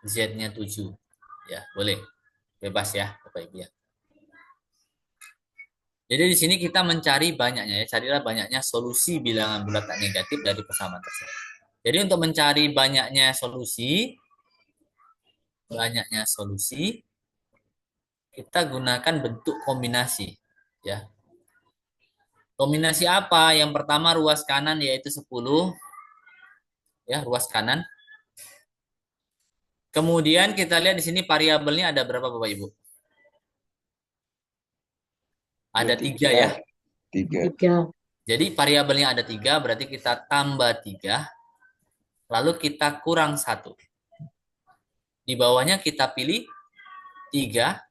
Z-nya 7. Ya, boleh. Bebas ya, Bapak Ibu ya. Jadi di sini kita mencari banyaknya ya, carilah banyaknya solusi bilangan bulat tak negatif dari persamaan tersebut. Jadi untuk mencari banyaknya solusi, kita gunakan bentuk kombinasi ya. Kombinasi apa? Yang pertama ruas kanan yaitu 10 ya, ruas kanan. Kemudian kita lihat di sini variabelnya ada berapa Bapak Ibu? Ada 3 ya. 3. Jadi variabelnya ada 3, berarti kita tambah 3, lalu kita kurang 1. Di bawahnya kita pilih 3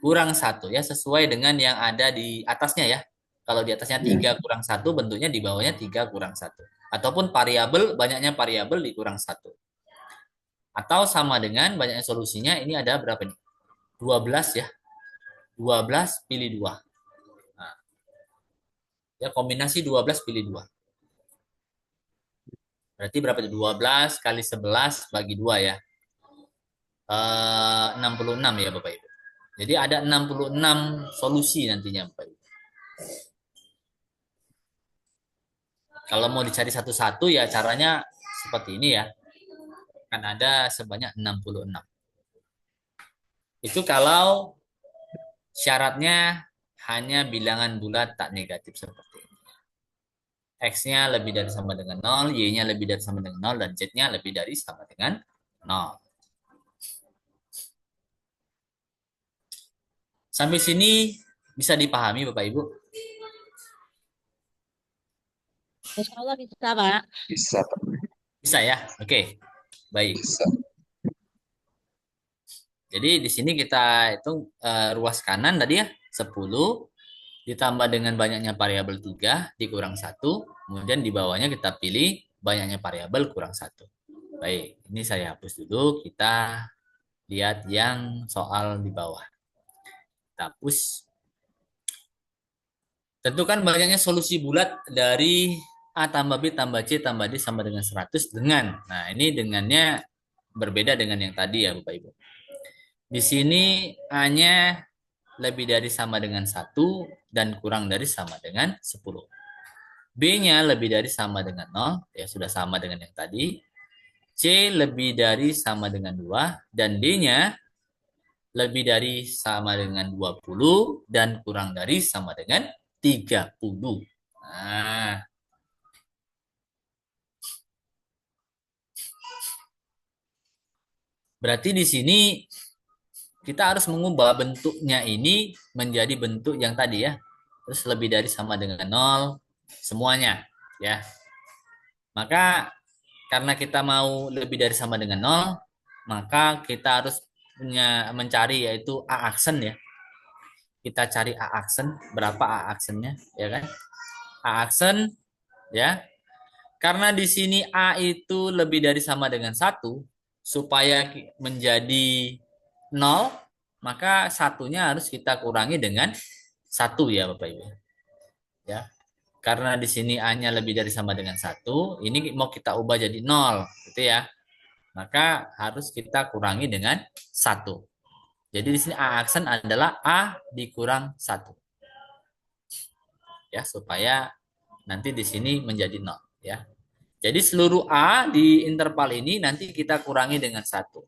kurang 1 ya, sesuai dengan yang ada di atasnya ya. Kalau di atasnya 3 kurang 1, bentuknya di bawahnya 3 kurang 1. Ataupun variabel, banyaknya variabel dikurang 1. Atau sama dengan banyaknya solusinya, ini ada berapa nih? 12 ya. 12 pilih 2. Nah, ya kombinasi 12 pilih 2. Berarti berapa itu? 12 kali 11 bagi 2 ya. 66 ya Bapak Ibu. Jadi ada 66 solusi nantinya Bapak Ibu. Kalau mau dicari satu-satu ya caranya seperti ini ya. Kan ada sebanyak 66. Itu kalau syaratnya hanya bilangan bulat tak negatif seperti ini. X-nya lebih dari sama dengan 0, Y-nya lebih dari sama dengan 0, dan Z-nya lebih dari sama dengan 0. Sampai sini bisa dipahami Bapak Ibu? Insya Allah bisa, Pak. Bisa, Pak. Bisa ya? Oke, baik. Bisa. Jadi di sini kita hitung ruas kanan tadi ya, 10 ditambah dengan banyaknya variabel 3 dikurang 1, kemudian di bawahnya kita pilih banyaknya variabel kurang 1. Baik, ini saya hapus dulu, kita lihat yang soal di bawah. Kita hapus. Tentukan banyaknya solusi bulat dari A tambah B tambah C tambah D sama dengan 100 dengan. Nah, ini dengannya berbeda dengan yang tadi ya Bapak Ibu. Di sini A-nya lebih dari sama dengan 1 dan kurang dari sama dengan 10. B-nya lebih dari sama dengan 0, ya sudah sama dengan yang tadi. C lebih dari sama dengan 2 dan D-nya lebih dari sama dengan 20 dan kurang dari sama dengan 30. Nah, berarti di sini kita harus mengubah bentuknya ini menjadi bentuk yang tadi ya. Terus lebih dari sama dengan 0 semuanya ya. Maka karena kita mau lebih dari sama dengan 0, maka kita harus mencari yaitu A aksen ya. Kita cari A aksen, berapa A aksennya ya kan? A aksen ya. Karena di sini A itu lebih dari sama dengan 1, supaya menjadi 0, maka satunya harus kita kurangi dengan 1 ya Bapak Ibu. Ya. Karena di sini A-nya lebih dari sama dengan 1, ini mau kita ubah jadi 0 gitu ya. Maka harus kita kurangi dengan 1. Jadi di sini A aksen adalah A dikurang 1. Ya, supaya nanti di sini menjadi 0 ya. Jadi seluruh A di interval ini nanti kita kurangi dengan 1.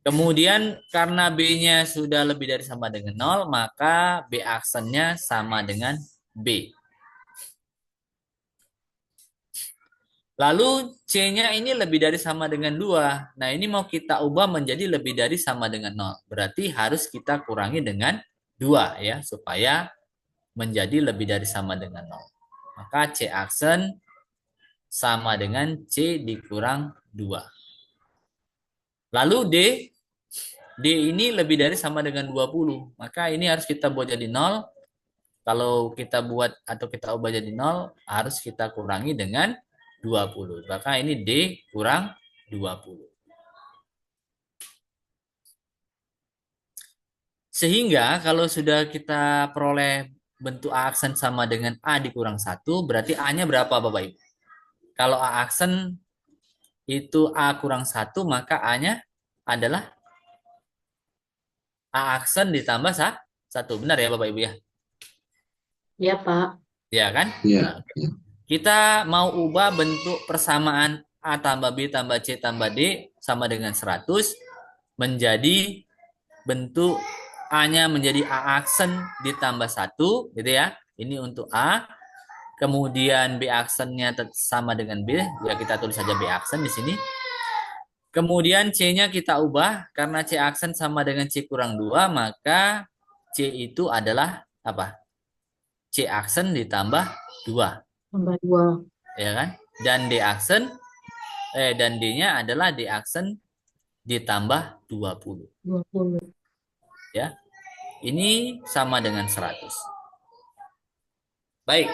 Kemudian karena B-nya sudah lebih dari sama dengan 0, maka B aksennya sama dengan B. Lalu C-nya ini lebih dari sama dengan 2. Nah, ini mau kita ubah menjadi lebih dari sama dengan 0. Berarti harus kita kurangi dengan 2 ya, supaya menjadi lebih dari sama dengan 0. Maka C aksen sama dengan C dikurang 2. Lalu D ini lebih dari sama dengan 20. Maka ini harus kita buat jadi 0. Kalau kita buat atau kita ubah jadi 0, harus kita kurangi dengan 20. Maka ini D kurang 20. Sehingga kalau sudah kita peroleh bentuk A aksen sama dengan A dikurang 1, berarti A-nya berapa Bapak Ibu? Kalau A aksen itu A kurang 1, maka A-nya adalah A aksen ditambah 1. Benar ya Bapak Ibu ya? Iya, Pak. Ya kan? Iya. Nah, kita mau ubah bentuk persamaan A tambah B tambah C tambah D sama dengan 100 menjadi bentuk A-nya menjadi A aksen ditambah 1 gitu ya. Ini untuk A. Kemudian B aksennya sama dengan B, ya kita tulis saja B aksen di sini. Kemudian C-nya kita ubah karena C aksen sama dengan C kurang 2, maka C itu adalah apa? C aksen ditambah 2. Tambah 2. Ya kan? Dan D aksen dan D-nya adalah D aksen ditambah 20. 20. Ya. Ini sama dengan 100. Baik.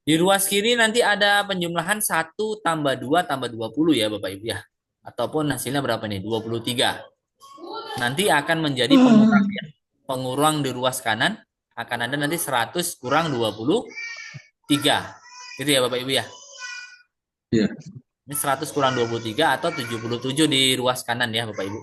Di ruas kiri nanti ada penjumlahan 1 tambah 2 tambah 20 ya Bapak Ibu ya. Ataupun hasilnya berapa nih? 23. Nanti akan menjadi pengurang ya. Pengurang di ruas kanan akan ada nanti 100 kurang 23. Gitu ya Bapak Ibu ya. Iya. Ini 100 kurang 23 atau 77 di ruas kanan ya Bapak Ibu.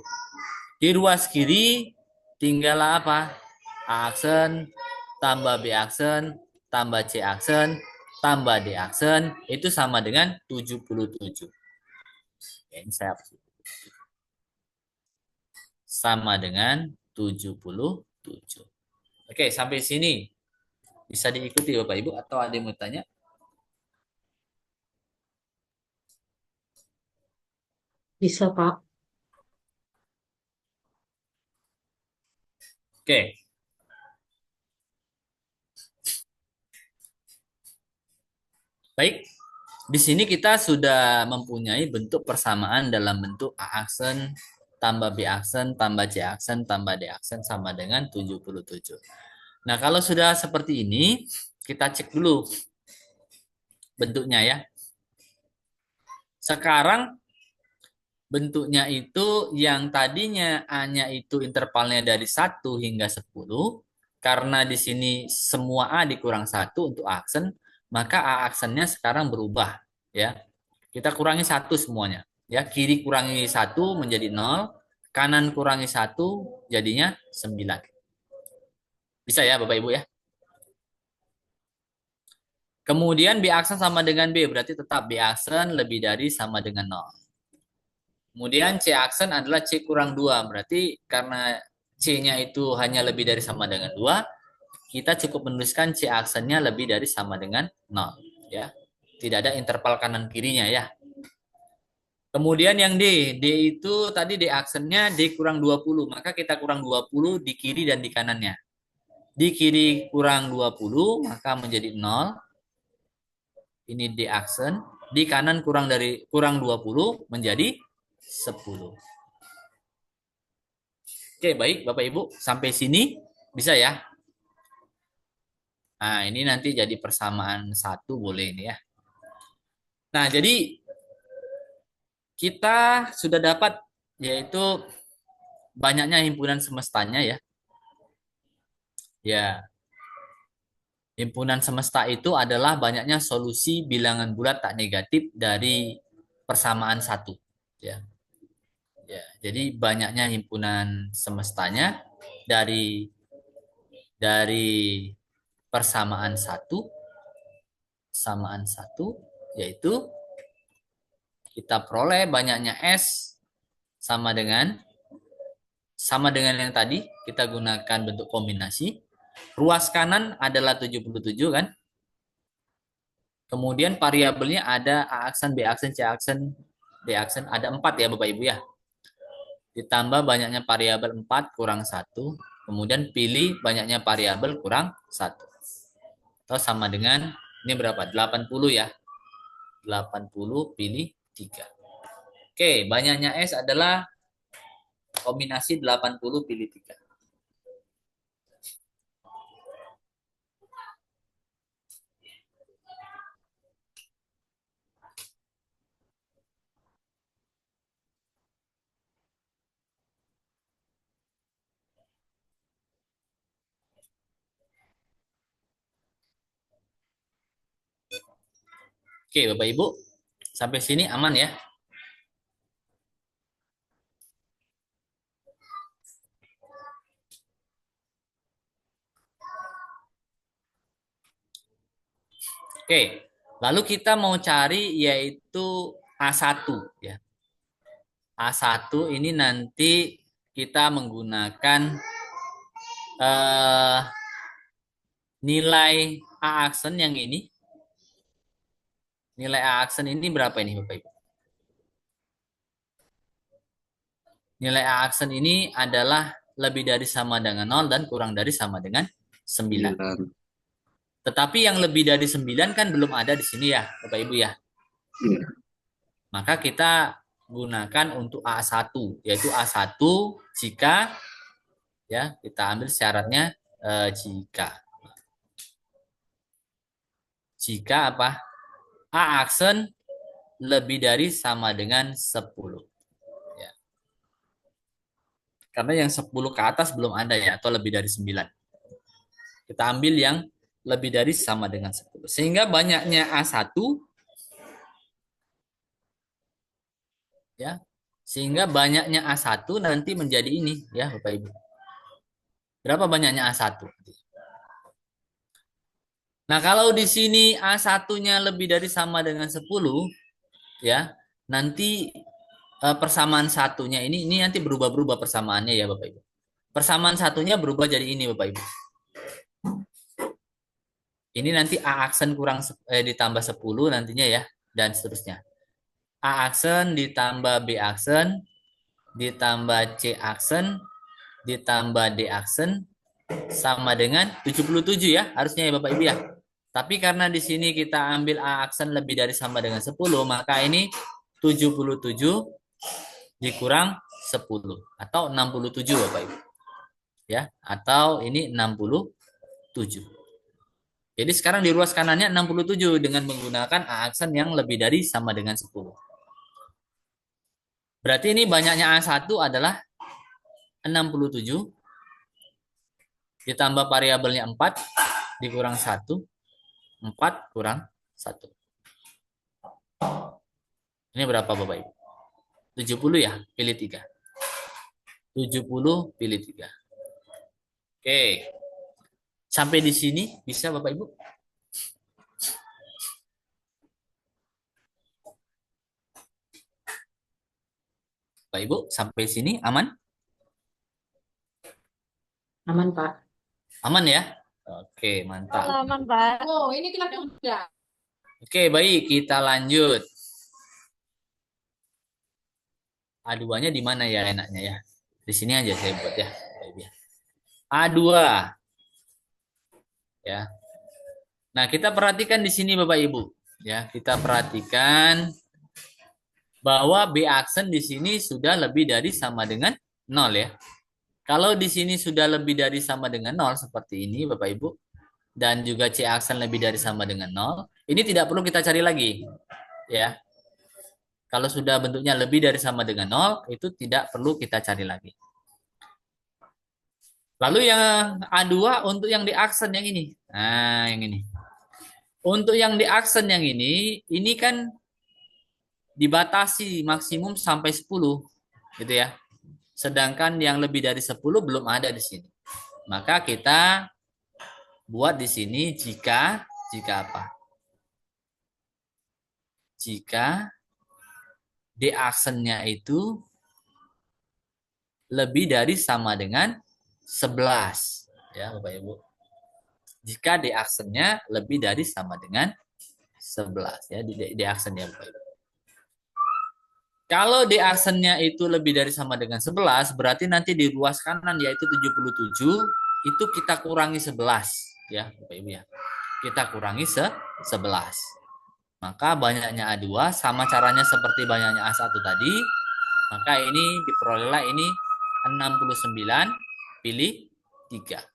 Di ruas kiri tinggal apa? A aksen tambah B aksen tambah C aksen tambah D aksen itu sama dengan 77. Ini saya hapus. Sama dengan 77. Oke, sampai sini bisa diikuti Bapak Ibu atau ada yang mau tanya? Bisa, Pak. Oke. Baik. Di sini kita sudah mempunyai bentuk persamaan dalam bentuk A aksen tambah B aksen tambah C aksen tambah D aksen sama dengan 77. Nah, kalau sudah seperti ini, kita cek dulu bentuknya ya. Sekarang bentuknya itu yang tadinya A-nya itu intervalnya dari 1 hingga 10, karena di sini semua A dikurang 1 untuk aksen, maka A aksennya sekarang berubah ya. Kita kurangi 1 semuanya. Ya, kiri kurangi 1 menjadi 0, kanan kurangi 1 jadinya 9. Bisa ya Bapak Ibu ya? Kemudian B aksen sama dengan B, berarti tetap B aksen lebih dari sama dengan 0. Kemudian C aksen adalah C kurang 2, berarti karena C-nya itu hanya lebih dari sama dengan 2, kita cukup menuliskan C aksennya lebih dari sama dengan 0. Ya. Tidak ada interval kanan kirinya ya. Kemudian yang D, D itu tadi D aksennya D kurang 20, maka kita kurang 20 di kiri dan di kanannya. Di kiri kurang 20, maka menjadi 0. Ini D aksen. Di kanan kurang 20 menjadi 10. Oke, baik Bapak Ibu. Sampai sini bisa ya? Nah, ini nanti jadi persamaan 1 boleh ini ya. Nah, jadi kita sudah dapat yaitu banyaknya himpunan semestanya ya. Ya, himpunan semesta itu adalah banyaknya solusi bilangan bulat tak negatif dari persamaan 1. Ya. Ya, jadi banyaknya himpunan semestanya dari persamaan 1 yaitu kita peroleh banyaknya S sama dengan yang tadi, kita gunakan bentuk kombinasi. Ruas kanan adalah 77 kan? Kemudian variabelnya ada A aksen, B aksen, C aksen, D aksen, ada 4 ya Bapak Ibu ya. Ditambah banyaknya variabel 4 kurang 1, kemudian pilih banyaknya variabel kurang 1. Atau sama dengan, ini berapa? 80 ya. 80 pilih 3. Oke, banyaknya S adalah kombinasi 80 pilih 3. Oke, Bapak Ibu, sampai sini aman ya? Oke, lalu kita mau cari yaitu A1 ya. A1 ini nanti kita menggunakan nilai A aksen yang ini. Nilai A aksen ini berapa ini Bapak Ibu? Nilai A aksen ini adalah lebih dari sama dengan 0 dan kurang dari sama dengan 9. Tetapi yang lebih dari 9 kan belum ada di sini ya, Bapak Ibu ya. Iya. Maka kita gunakan untuk A1, yaitu A1 jika Ya, kita ambil syaratnya jika. Jika apa? A aksen lebih dari sama dengan 10. Ya. Karena yang 10 ke atas belum ada ya, atau lebih dari 9. Kita ambil yang lebih dari sama dengan 10. Sehingga banyaknya A1, ya. Sehingga banyaknya A1 nanti menjadi ini ya Bapak Ibu. Berapa banyaknya A1? Nah, kalau di sini A1-nya lebih dari sama dengan 10, ya, nanti persamaan satunya ini nanti berubah-berubah persamaannya ya Bapak Ibu. Persamaan satunya berubah jadi ini Bapak Ibu. Ini nanti A aksen ditambah 10 nantinya ya, dan seterusnya. A aksen ditambah B aksen, ditambah C aksen, ditambah D aksen, sama dengan 77 ya, harusnya ya Bapak Ibu ya. Tapi karena di sini kita ambil A aksen lebih dari sama dengan 10, maka ini 77 dikurang 10 atau 67 Bapak Ibu. Ya, atau ini 67. Jadi sekarang di ruas kanannya 67 dengan menggunakan A aksen yang lebih dari sama dengan 10. Berarti ini banyaknya A1 adalah 67 ditambah variabelnya 4 dikurang 1, 4 kurang 1. Ini berapa Bapak Ibu? 70 ya, pilih 3. 70 pilih 3. Oke. Sampai di sini bisa Bapak Ibu? Bapak Ibu, sampai sini aman? Aman, Pak. Aman ya? Oke, mantap. Aman, Pak. Oh, ini kenapa enggak? Oke, baik, kita lanjut. A2-nya di mana ya enaknya ya? Di sini aja saya buat ya. A2 ya. Nah, kita perhatikan di sini Bapak Ibu. Ya, kita perhatikan bahwa B aksen di sini sudah lebih dari sama dengan 0 ya. Kalau di sini sudah lebih dari sama dengan 0 seperti ini Bapak Ibu, dan juga C aksen lebih dari sama dengan 0, ini tidak perlu kita cari lagi. Ya. Kalau sudah bentuknya lebih dari sama dengan 0, itu tidak perlu kita cari lagi. Lalu yang A2 untuk yang di aksen yang ini. Nah, yang ini. Untuk yang di aksen yang ini kan dibatasi maksimum sampai 10, gitu ya. Sedangkan yang lebih dari 10 belum ada di sini. Maka kita buat di sini jika apa? Jika D aksennya itu lebih dari sama dengan 11. Ya, Bapak Ibu. Jika D aksennya lebih dari sama dengan 11 ya, D aksennya Bapak Ibu. Kalau D aksennya itu lebih dari sama dengan 11, berarti nanti di ruas kanan yaitu 77, itu kita kurangi 11 ya, Bapak Ibu ya. Kita kurangi 11. Maka banyaknya A2 sama caranya seperti banyaknya A1 tadi. Maka ini diperolehlah ini 69 pilih 3.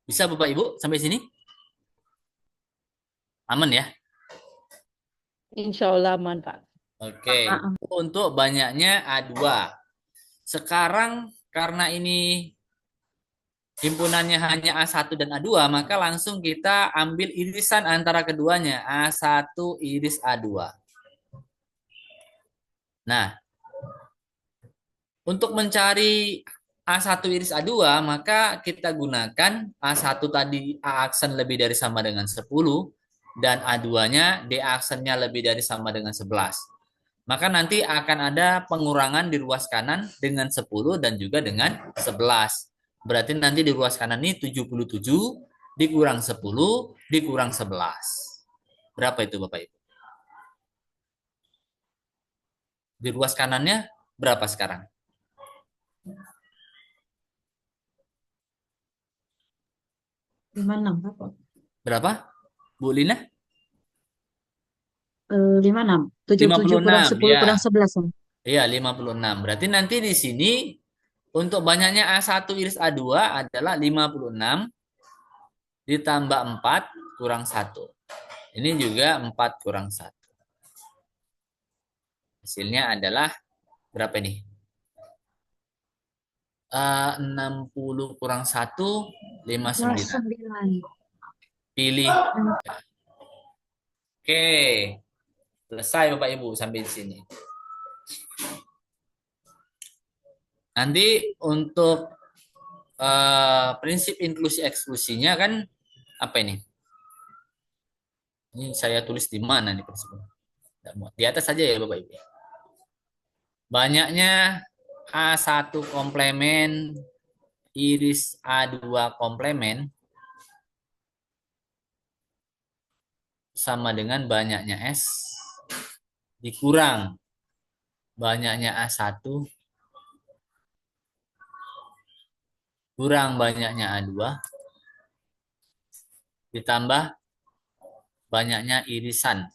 Bisa Bapak Ibu sampai sini? Aman ya? Insya Allah aman, Pak. Oke. Untuk banyaknya A2. Sekarang karena ini himpunannya hanya A1 dan A2, maka langsung kita ambil irisan antara keduanya. A1 iris A2. Nah, untuk mencari A1 iris A2, maka kita gunakan A1 tadi A aksen lebih dari sama dengan 10, dan A2-nya D aksennya lebih dari sama dengan 11. Maka nanti akan ada pengurangan di ruas kanan dengan 10 dan juga dengan 11. Berarti nanti di ruas kanan ini 77 dikurang 10 dikurang 11. Berapa itu Bapak Ibu? Di ruas kanannya berapa sekarang? Gimana, Pak? Berapa? Bu Lina? 56. 77 kurang 56, 10 ya. kurang 11. Iya, 56. Berarti nanti di sini untuk banyaknya A1 iris A2 adalah 56 ditambah 4 kurang 1. Ini juga 4 kurang 1. Hasilnya adalah berapa nih? 60 kurang 1, 59. 9. Pilih. Oke. Selesai Bapak Ibu sampai di sini. Nanti untuk prinsip inklusi eksklusinya kan apa ini? Ini saya tulis di mana nih prinsipnya? Di atas saja ya Bapak Ibu. Banyaknya A1 komplemen iris A2 komplemen sama dengan banyaknya S dikurang banyaknya A1 kurang banyaknya A2 ditambah banyaknya irisan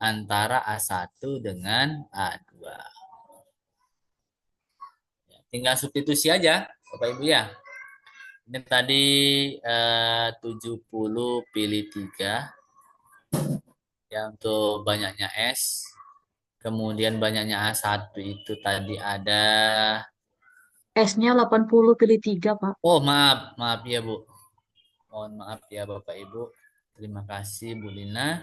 antara A1 dengan A2. Tinggal substitusi aja Bapak Ibu ya. Ini tadi 70 pilih 3 ya untuk banyaknya S. Kemudian banyaknya A1 itu tadi ada. S-nya 80 pilih 3, Pak. Oh maaf ya Bu. Mohon maaf ya Bapak Ibu. Terima kasih Bu Lina.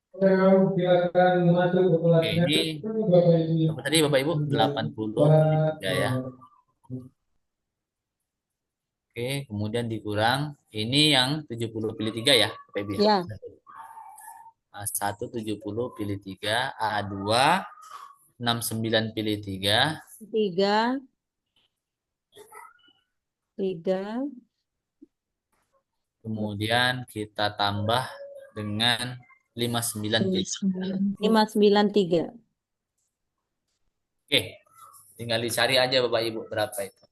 Oke, ini apa tadi Bapak Ibu? 80 pilih 3 ya. Oke, kemudian dikurang. Ini yang 70 pilih 3 ya Bapak Ibu ya. Ya. A1 70 pilih 3, A2 69 pilih 3. 3. 3. Kemudian kita tambah dengan 59 pilih 3. 593. Oke, tinggal dicari aja Bapak Ibu berapa itu.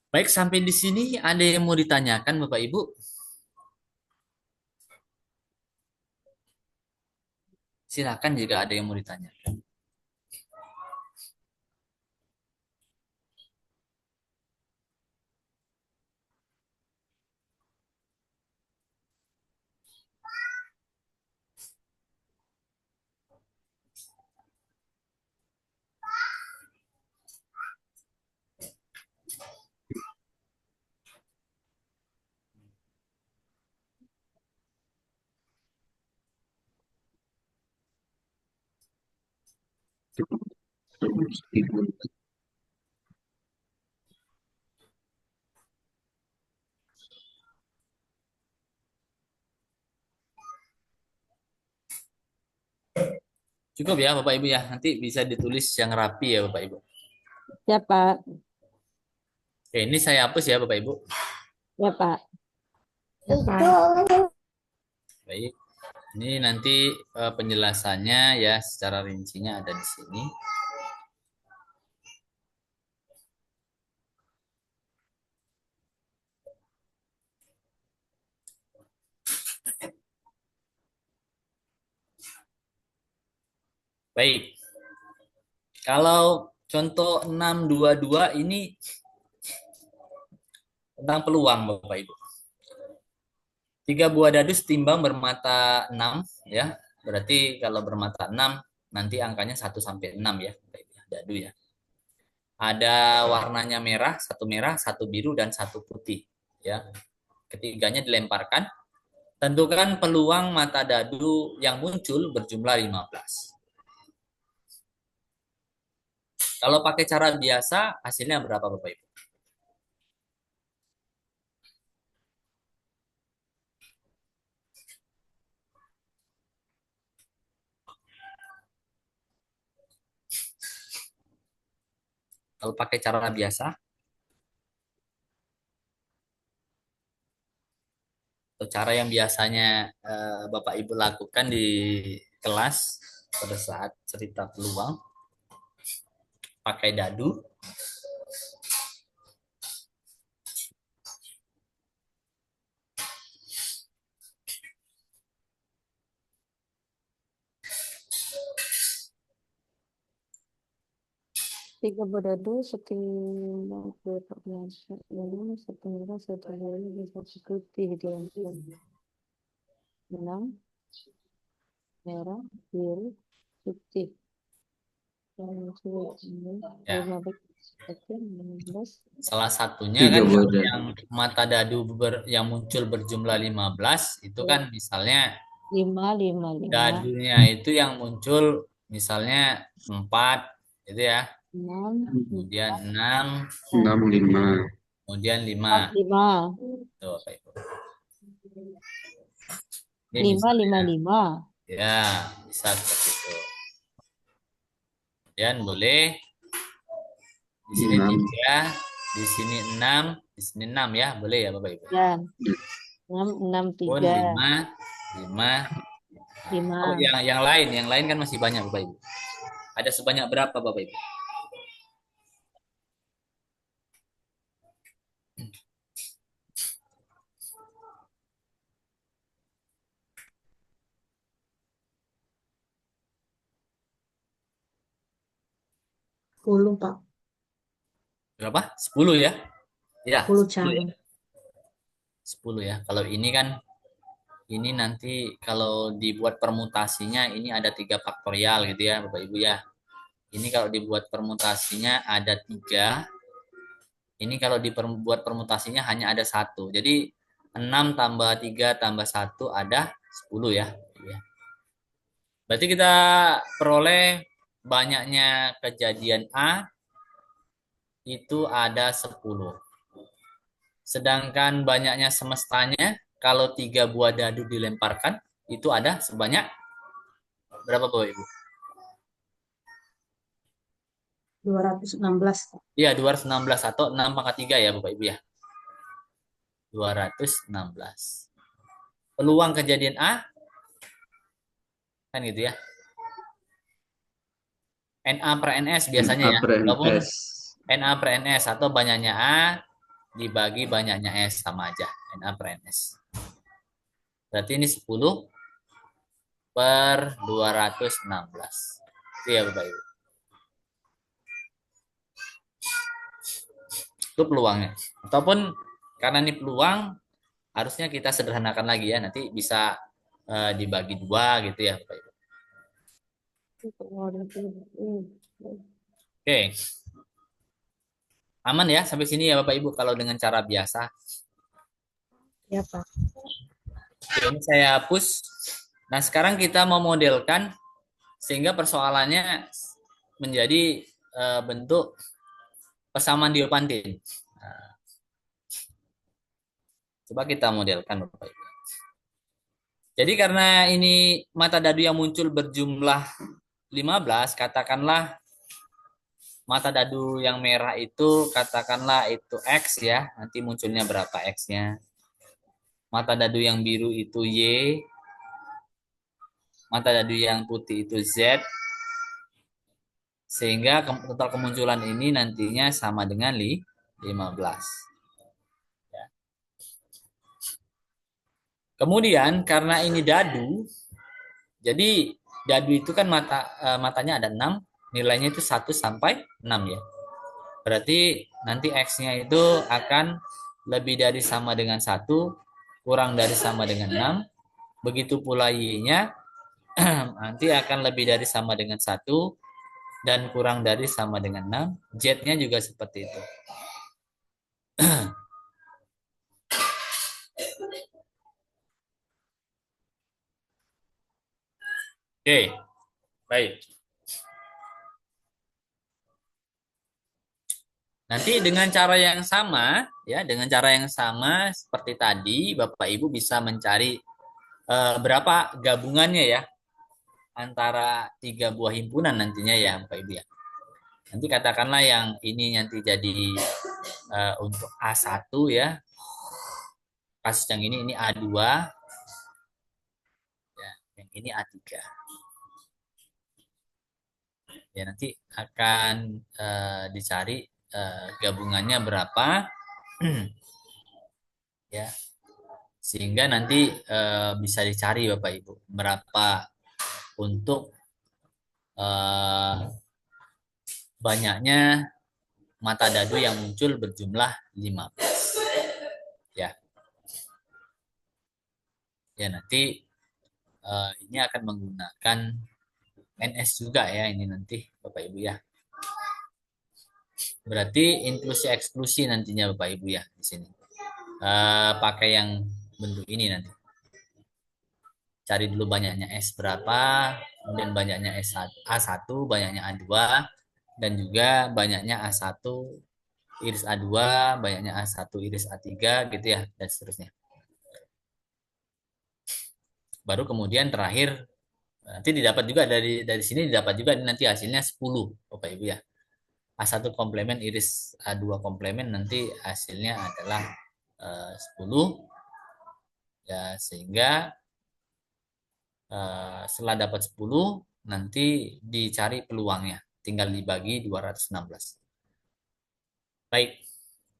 Baik, sampai di sini ada yang mau ditanyakan Bapak Ibu? Silakan jika ada yang mau ditanyakan. Cukup ya Bapak Ibu ya. Nanti bisa ditulis yang rapi ya Bapak Ibu. Ya, Pak. Oke, ini saya hapus ya Bapak Ibu. Ya, Pak. Baik. Ini nanti penjelasannya ya secara rincinya ada di sini. Baik. Kalau contoh 622 ini tentang peluang Bapak Ibu. 3 buah dadu setimbang bermata 6 ya. Berarti kalau bermata 6 nanti angkanya 1 sampai 6 ya, dadu ya. Ada warnanya merah, satu biru dan satu putih ya. Ketiganya dilemparkan. Tentukan peluang mata dadu yang muncul berjumlah 15. Kalau pakai cara biasa hasilnya berapa Bapak Ibu? Kalau pakai cara biasa atau cara yang biasanya Bapak Ibu lakukan di kelas pada saat cerita peluang, pakai dadu. tiga berdadu setimbang biasa ini setengah setengah bisa putih di enam merah biru putih yang ini Ya. 15 Salah satunya Tiga kan buah kalau dadu. yang mata dadu yang muncul berjumlah 15 itu kan misalnya 5 dadunya itu yang muncul misalnya 4 gitu ya. 6 Kemudian 6, 6, 5. kemudian 5. 5 Tuh, Bapak Ibu. Ini 5 misalnya 5 ya bisa seperti itu. Kemudian boleh di sini 6. 3, di sini 6, di sini 6 ya, boleh ya Bapak Ibu. ya 6 Pun 3 5, 5. Oh, 5 yang lain kan masih banyak Bapak Ibu. Ada sebanyak berapa Bapak Ibu? Sepuluh, Pak. Berapa? 10 ya? Ya, 10 10 ya. cara. 10 ya. Kalau ini kan ini nanti kalau dibuat permutasinya ini ada 3 faktorial gitu ya Bapak Ibu ya. Ini kalau dibuat permutasinya ada 3. Ini kalau dibuat permutasinya hanya ada 1. Jadi 6 tambah 3 tambah 1 ada 10 ya. Berarti kita peroleh banyaknya kejadian A itu ada 10. Sedangkan banyaknya semestanya kalau 3 buah dadu dilemparkan itu ada sebanyak berapa Bapak Ibu? 216, Pak. Iya 216 atau 6 pangkat 3 ya Bapak Ibu ya. 216. Peluang kejadian A kan gitu ya. NA per NS biasanya ya. Walaupun S. NA per NS atau banyaknya A dibagi banyaknya S sama aja. NA per NS. Berarti ini 10 per 216. Itu ya Bapak Ibu. Itu peluangnya. Ataupun karena ini peluang, harusnya kita sederhanakan lagi ya. Nanti bisa dibagi 2 gitu ya Bapak Ibu. Oke. Aman ya sampai sini ya Bapak Ibu kalau dengan cara biasa. Ya, Pak. Oke, ini saya hapus. Nah, sekarang kita mau modelkan sehingga persoalannya menjadi bentuk persamaan Diopantin. Nah, coba kita modelkan Bapak Ibu. Jadi karena ini mata dadu yang muncul berjumlah 15, katakanlah mata dadu yang merah itu katakanlah itu X ya. Nanti munculnya berapa X-nya. Mata dadu yang biru itu Y. Mata dadu yang putih itu Z. Sehingga total kemunculan ini nantinya sama dengan 15. Ya. Kemudian karena ini dadu, jadi dadu itu kan matanya ada 6, nilainya itu 1 sampai 6 ya. Berarti nanti X-nya itu akan lebih dari sama dengan 1, kurang dari sama dengan 6. Begitu pula Y-nya nanti akan lebih dari sama dengan 1 dan kurang dari sama dengan 6. Z-nya juga seperti itu. Oke, baik. Nanti dengan cara yang sama, ya, dengan cara yang sama seperti tadi, Bapak Ibu bisa mencari berapa gabungannya ya antara 3 buah himpunan nantinya ya, Bapak Ibu ya. Nanti katakanlah yang ini nanti jadi untuk A1 ya. Kasus yang ini A2. Ya, yang ini A3. Ya, nanti akan dicari gabungannya berapa. Ya. Sehingga nanti bisa dicari Bapak Ibu berapa untuk banyaknya mata dadu yang muncul berjumlah 15. Ya. Ya, nanti ini akan menggunakan NS juga ya ini nanti Bapak Ibu ya. Berarti inklusi eksklusi nantinya Bapak Ibu ya di sini. Pakai yang bentuk ini nanti. Cari dulu banyaknya S berapa, kemudian banyaknya A1, banyaknya A2, dan juga banyaknya A1 iris A2, banyaknya A1 iris A3 gitu ya, dan seterusnya. Baru kemudian terakhir nanti didapat juga dari sini didapat juga nanti hasilnya 10 Bapak Ibu ya. A1 komplemen iris A2 komplemen nanti hasilnya adalah 10 ya, sehingga setelah dapat 10 nanti dicari peluangnya, tinggal dibagi 216. Baik,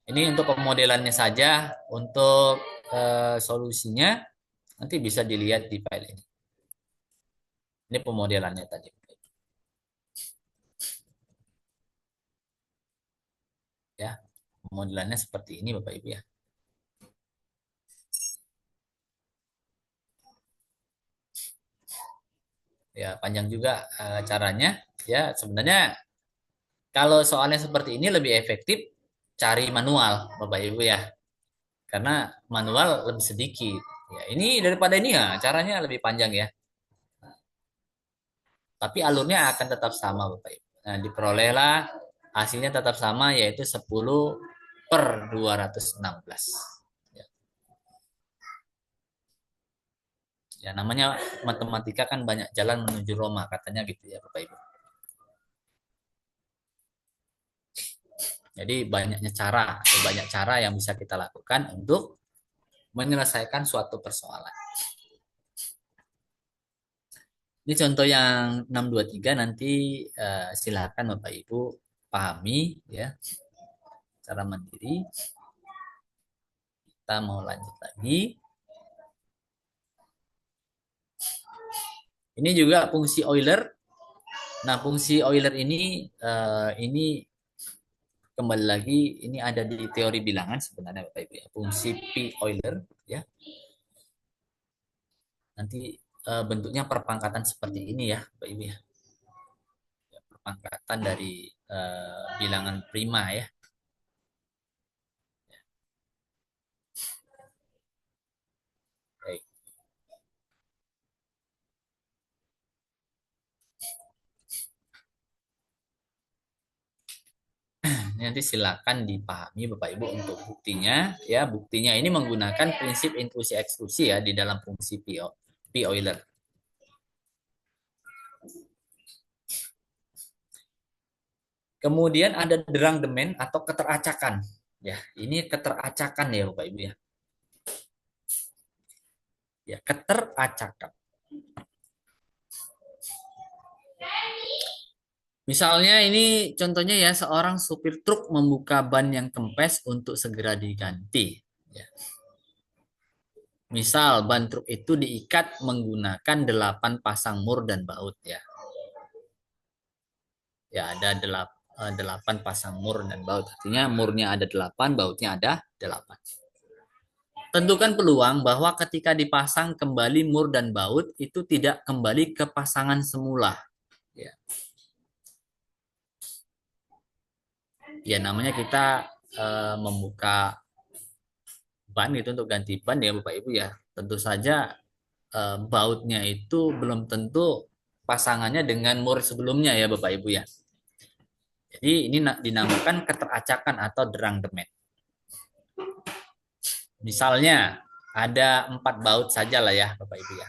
ini untuk pemodelannya saja. Untuk solusinya nanti bisa dilihat di file ini. Ini pemodelannya tadi. Ya, pemodelannya seperti ini Bapak Ibu ya. Ya, panjang juga caranya. Ya, sebenarnya kalau soalnya seperti ini lebih efektif cari manual Bapak Ibu ya. Karena manual lebih sedikit. Ya, ini daripada ini ya, caranya lebih panjang ya. Tapi alurnya akan tetap sama Bapak Ibu. Nah, diperolehlah hasilnya tetap sama yaitu 10/216. Ya. Ya, namanya matematika kan banyak jalan menuju Roma katanya gitu ya Bapak Ibu. Jadi banyak cara yang bisa kita lakukan untuk menyelesaikan suatu persoalan. Ini contoh yang 623 nanti silakan Bapak Ibu pahami ya secara mandiri. Kita mau lanjut lagi. Ini juga fungsi Euler. Nah, fungsi Euler ini kembali lagi ini ada di teori bilangan sebenarnya Bapak Ibu ya. Fungsi P Euler ya. Nanti bentuknya perpangkatan seperti ini ya Bapak Ibu ya. Perpangkatan dari bilangan prima ya. Baik. Nanti silakan dipahami Bapak Ibu untuk buktinya ya. Buktinya ini menggunakan prinsip inklusi eksklusi ya di dalam fungsi P Euler. Kemudian ada derangdemen atau keteracakan. Ya, ini keteracakan ya Bapak Ibu ya. Ya, keteracakan. Misalnya ini contohnya ya, seorang supir truk membuka ban yang kempes untuk segera diganti. Ya. Misal ban truk itu diikat menggunakan 8 pasang mur dan baut ya. Ya, ada 8 pasang mur dan baut. Artinya murnya ada 8, bautnya ada 8. Tentukan peluang bahwa ketika dipasang kembali mur dan baut itu tidak kembali ke pasangan semula. Ya. Ya, namanya kita membuka ban itu untuk ganti ban ya Bapak Ibu ya. Tentu saja bautnya itu belum tentu pasangannya dengan mur sebelumnya ya Bapak Ibu ya. Jadi ini dinamakan keteracakan atau derangdemen. Misalnya ada 4 baut saja lah ya Bapak Ibu ya.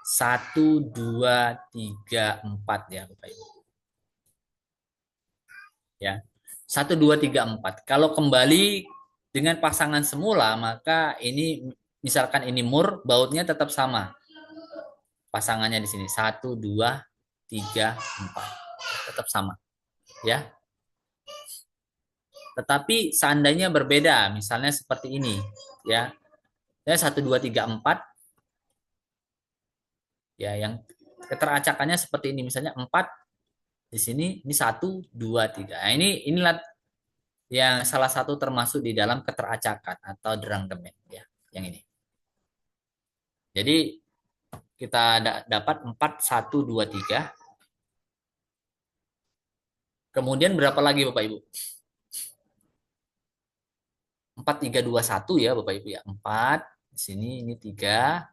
1, 2, 3, 4 ya Bapak Ibu. Ya. 1, 2, 3, 4. Kalau kembali dengan pasangan semula, maka ini misalkan ini mur, bautnya tetap sama. Pasangannya di sini 1, 2, 3, 4. Tetap sama. Ya. Tetapi seandainya berbeda, misalnya seperti ini, ya. Ya 1, 2, 3, 4. Ya, yang keteracakannya seperti ini, misalnya 4 Di sini ini 1, 2, 3. Nah, inilah yang salah satu termasuk di dalam keteracakan atau derangdemen ya, yang ini. Jadi kita dapat 4, 1, 2, 3. Kemudian berapa lagi Bapak Ibu? 4, 3, 2, 1 ya Bapak Ibu ya. 4, di sini ini 3,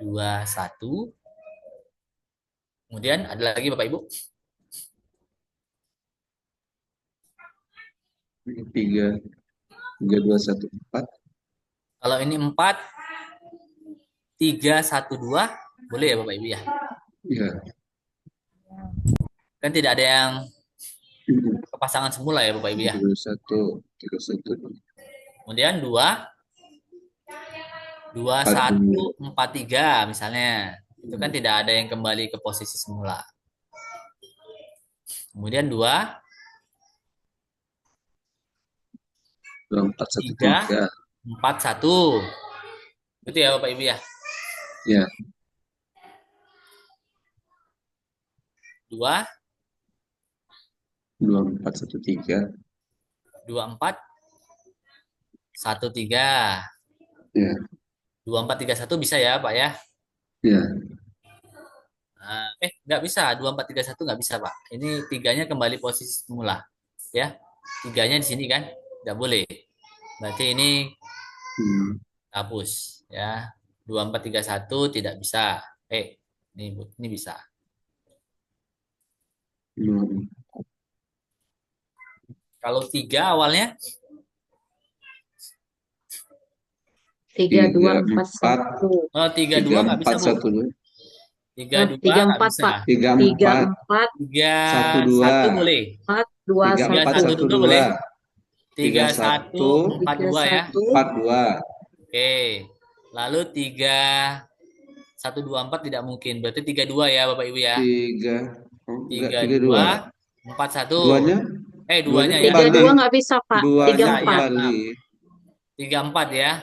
2, 1. Kemudian ada lagi Bapak Ibu? 3, 3, 2, 1, 4. Kalau ini 4, 3, 1, 2, boleh ya Bapak Ibu ya? Ya. Kan tidak ada yang kepasangan semula ya Bapak Ibu ya. 3, 1, 3, 1. Kemudian 2, 2, 1, 4, 3 misalnya. Itu kan tidak ada yang kembali ke posisi semula. Kemudian 2, 2, 4, 1, 3, 3. 4, 1. Itu ya Bapak Ibu ya. Ya. 2, 2, 4, 1, 3. 2, 4, 1, 3. Ya. 2, 4, 3, 1 bisa ya Pak ya. Ya. Nah, nggak bisa. 2, 4, 3, 1 nggak bisa Pak. Ini 3-nya kembali posisi semula. Ya. 3-nya di sini kan. Nggak boleh. Berarti ini hapus. Ya. 2, 4, 3, 1 tidak bisa. Ini bisa. Kalau 3 awalnya 3, 2, 4, 1. 3, 2 nggak bisa Bu. 3, 2 3, nggak 4 bisa. Pak. 3, 3, 4. 4, 3, 1, 1 2. boleh. 4, 2, 3, 4, 1 1, dulu 2. boleh. 3, 3, 1, 4, 2 ya. 4, 2. Oke. Lalu 3, 1, 2, 4 tidak mungkin. Berarti 3, 2 ya Bapak Ibu ya. 3. Oh, enggak, 3, 3, 2. 2, 4, 1. Duanya? Duanya ya. 3, kembali. 2 nggak bisa Pak. 3, Duanya 4. kembali. 3, 4 ya.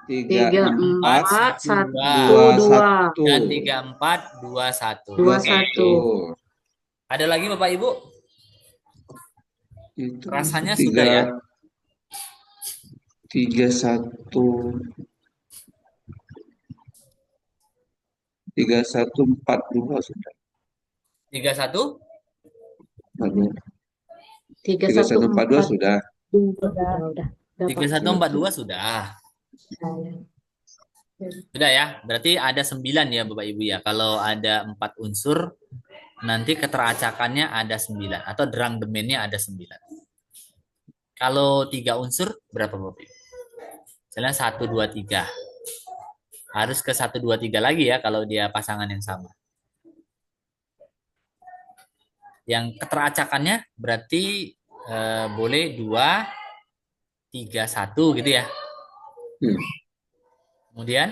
3, 3, 4, 4, 1, 1, 2. 1. Dan 3, 4, 2, 1. 2, Oke. 1. Ada lagi Bapak Ibu? Itu Rasanya 3, sudah ya. 3, 1. 3, 1, 4, 2 sudah. 3, 1. 3, 3, 1, 1, 4, 2 sudah. Udah. 3, 1, 4, 2 sudah. Sudah ya. Berarti ada 9 ya Bapak Ibu ya. Kalau ada 4 unsur, nanti keteracakannya ada 9. Atau derangdemennya ada 9. Kalau 3 unsur, berapa Bapak Ibu? Misalnya 1, 2, 3. Harus ke 1, 2, 3 lagi ya kalau dia pasangan yang sama. Yang keteracakannya berarti boleh 2, 3, 1 gitu ya. Kemudian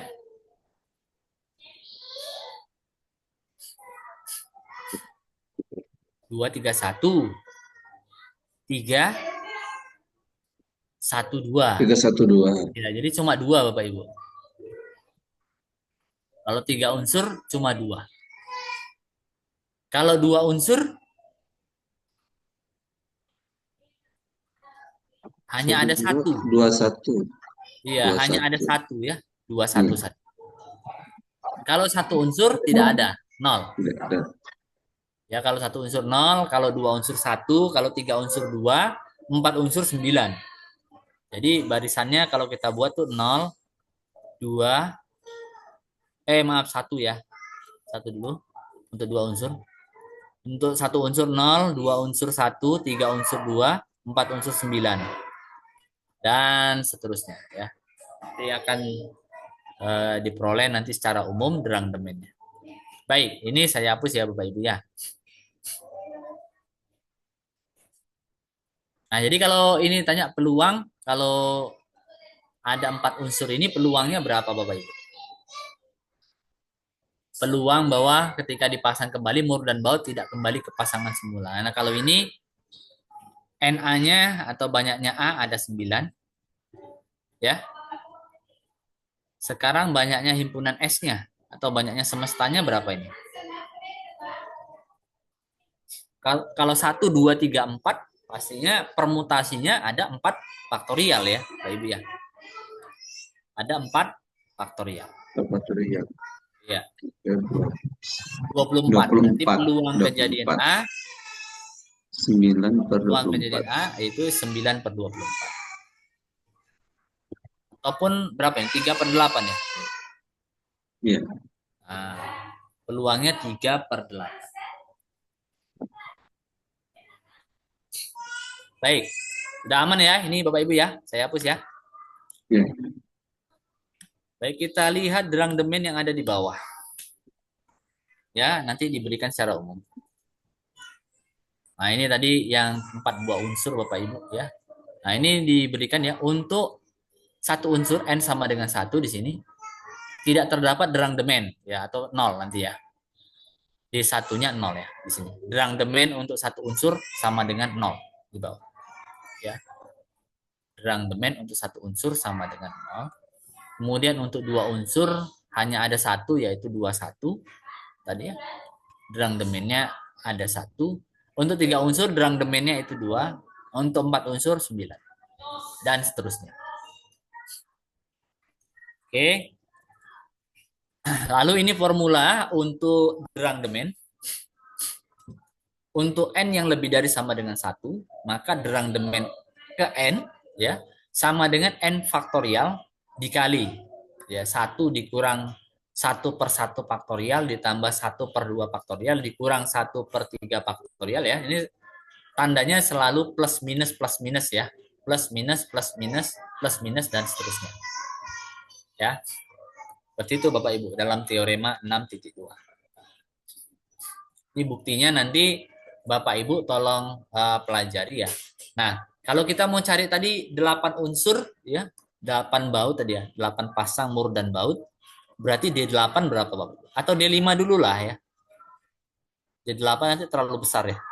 2, 3, 1. 3, 1, 2. 3, 1, 2. Ya, jadi cuma 2 Bapak Ibu. Kalau 3 unsur cuma 2. Kalau 2 unsur hanya ada 1. 2, 1. Iya, 2, hanya 1. ada 1 ya. 2, 1, 1. Kalau 1 unsur tidak ada, 0. Tidak ada. Ya, kalau 1 unsur 0, kalau 2 unsur 1, kalau 3 unsur 2, 4 unsur 9. Jadi barisannya kalau kita buat tuh 0, 2, 1 ya. 1 dulu untuk 2 unsur. Untuk 1 unsur 0, 2 unsur 1, 3 unsur 2, 4 unsur 9. Dan seterusnya ya. Nanti akan diperoleh nanti secara umum derangdemennya. Baik, ini saya hapus ya Bapak Ibu ya. Nah, jadi kalau ini tanya peluang, kalau ada 4 unsur ini peluangnya berapa Bapak Ibu? Peluang bahwa ketika dipasang kembali mur dan baut tidak kembali ke pasangan semula. Nah, kalau ini Na-nya atau banyaknya A ada 9. Ya. Sekarang banyaknya himpunan S-nya atau banyaknya semestanya berapa ini? Kalau 1, 2, 3, 4, pastinya permutasinya ada 4 faktorial ya, Pak Ibu ya. Ada 4 faktorial. Faktorial. Ya, 24. 24. Nanti peluang 24. kejadian A, 9 per peluang kejadian 24. A itu 9 per 24. Ataupun berapa ya? 3 per 8 ya? Iya. Nah, peluangnya 3 per 8. Baik. Udah aman ya ini Bapak Ibu ya? Saya hapus ya. Iya. Baik, kita lihat derangdemen yang ada di bawah. Ya, nanti diberikan secara umum. Nah, ini tadi yang 4 buah unsur Bapak Ibu ya. Nah, ini diberikan ya untuk satu unsur N sama dengan 1 di sini. Tidak terdapat derangdemen ya atau 0 nanti ya. Di satunya 0 ya di sini. Derangdemen untuk satu unsur sama dengan 0 di bawah. Ya. Derangdemen untuk satu unsur sama dengan 0. Kemudian untuk dua unsur hanya ada satu yaitu 21 tadi ya. Derangdemennya ada 1. Untuk 3 unsur derangdemennya itu 2. Untuk 4 unsur 9. Dan seterusnya. Oke. Lalu ini formula untuk derangdemen. Untuk N yang lebih dari sama dengan 1, maka derangdemen ke N ya sama dengan N faktorial dikali ya 1 dikurang 1 per 1 faktorial ditambah 1 per 2 faktorial dikurang 1 per 3 faktorial ya. Ini tandanya selalu plus minus ya. Plus minus dan seterusnya. Ya. Seperti itu Bapak Ibu dalam teorema 6.2. Ini buktinya nanti Bapak Ibu tolong pelajari ya. Nah, kalau kita mau cari tadi 8 unsur ya, 8 baut tadi ya, 8 pasang mur dan baut, berarti D8 berapa Bapak? Atau D5 dulu lah ya. D8 nanti terlalu besar ya.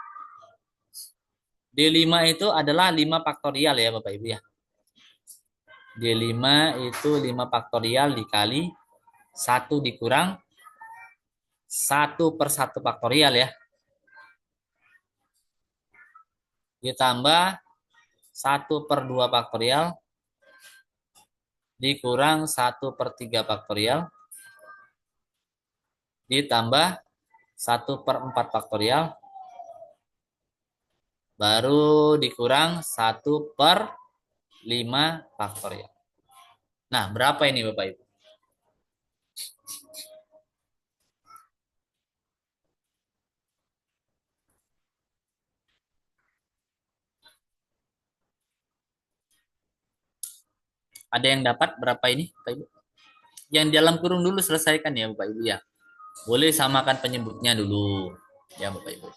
D5 itu adalah 5 faktorial ya Bapak Ibu ya. D5 itu 5 faktorial dikali 1 dikurang 1 per 1 faktorial ya. Ditambah 1 per 2 faktorial dikurang 1 per 3 faktorial ditambah 1 per 4 faktorial baru dikurang 1 per 5 faktorial. Nah, berapa ini Bapak Ibu? Ada yang dapat berapa ini Bapak Ibu? Yang dalam kurung dulu selesaikan ya Bapak Ibu ya. Boleh samakan penyebutnya dulu ya Bapak Ibu.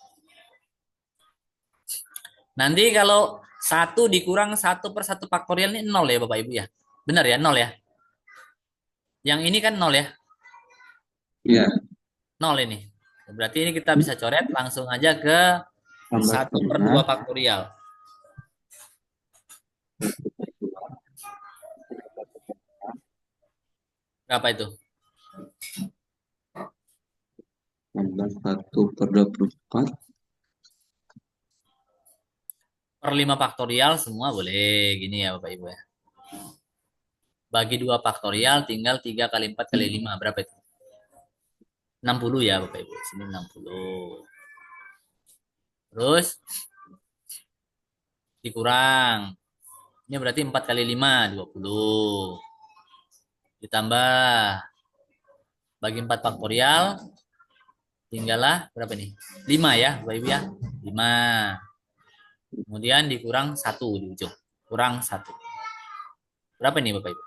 Nanti kalau 1 dikurang 1 per 1 faktorial ini 0 ya Bapak Ibu ya. Benar ya 0 ya. Yang ini kan 0 ya. Iya. 0 ini. Berarti ini kita bisa coret langsung aja ke 1 per 2 faktorial. Berapa itu? 1 per 24. Per 5 faktorial semua boleh. Gini ya Bapak Ibu ya. Bagi 2 faktorial tinggal 3 kali 4 kali 5. Berapa itu? 60 ya Bapak Ibu. Sini 60. Terus dikurang. Ini berarti 4 kali 5, 20. Ditambah. Bagi 4 faktorial. Tinggallah berapa nih? 5 ya Bapak Ibu ya. 5. Kemudian dikurang 1 di ujung. Kurang 1. Berapa nih Bapak Ibu?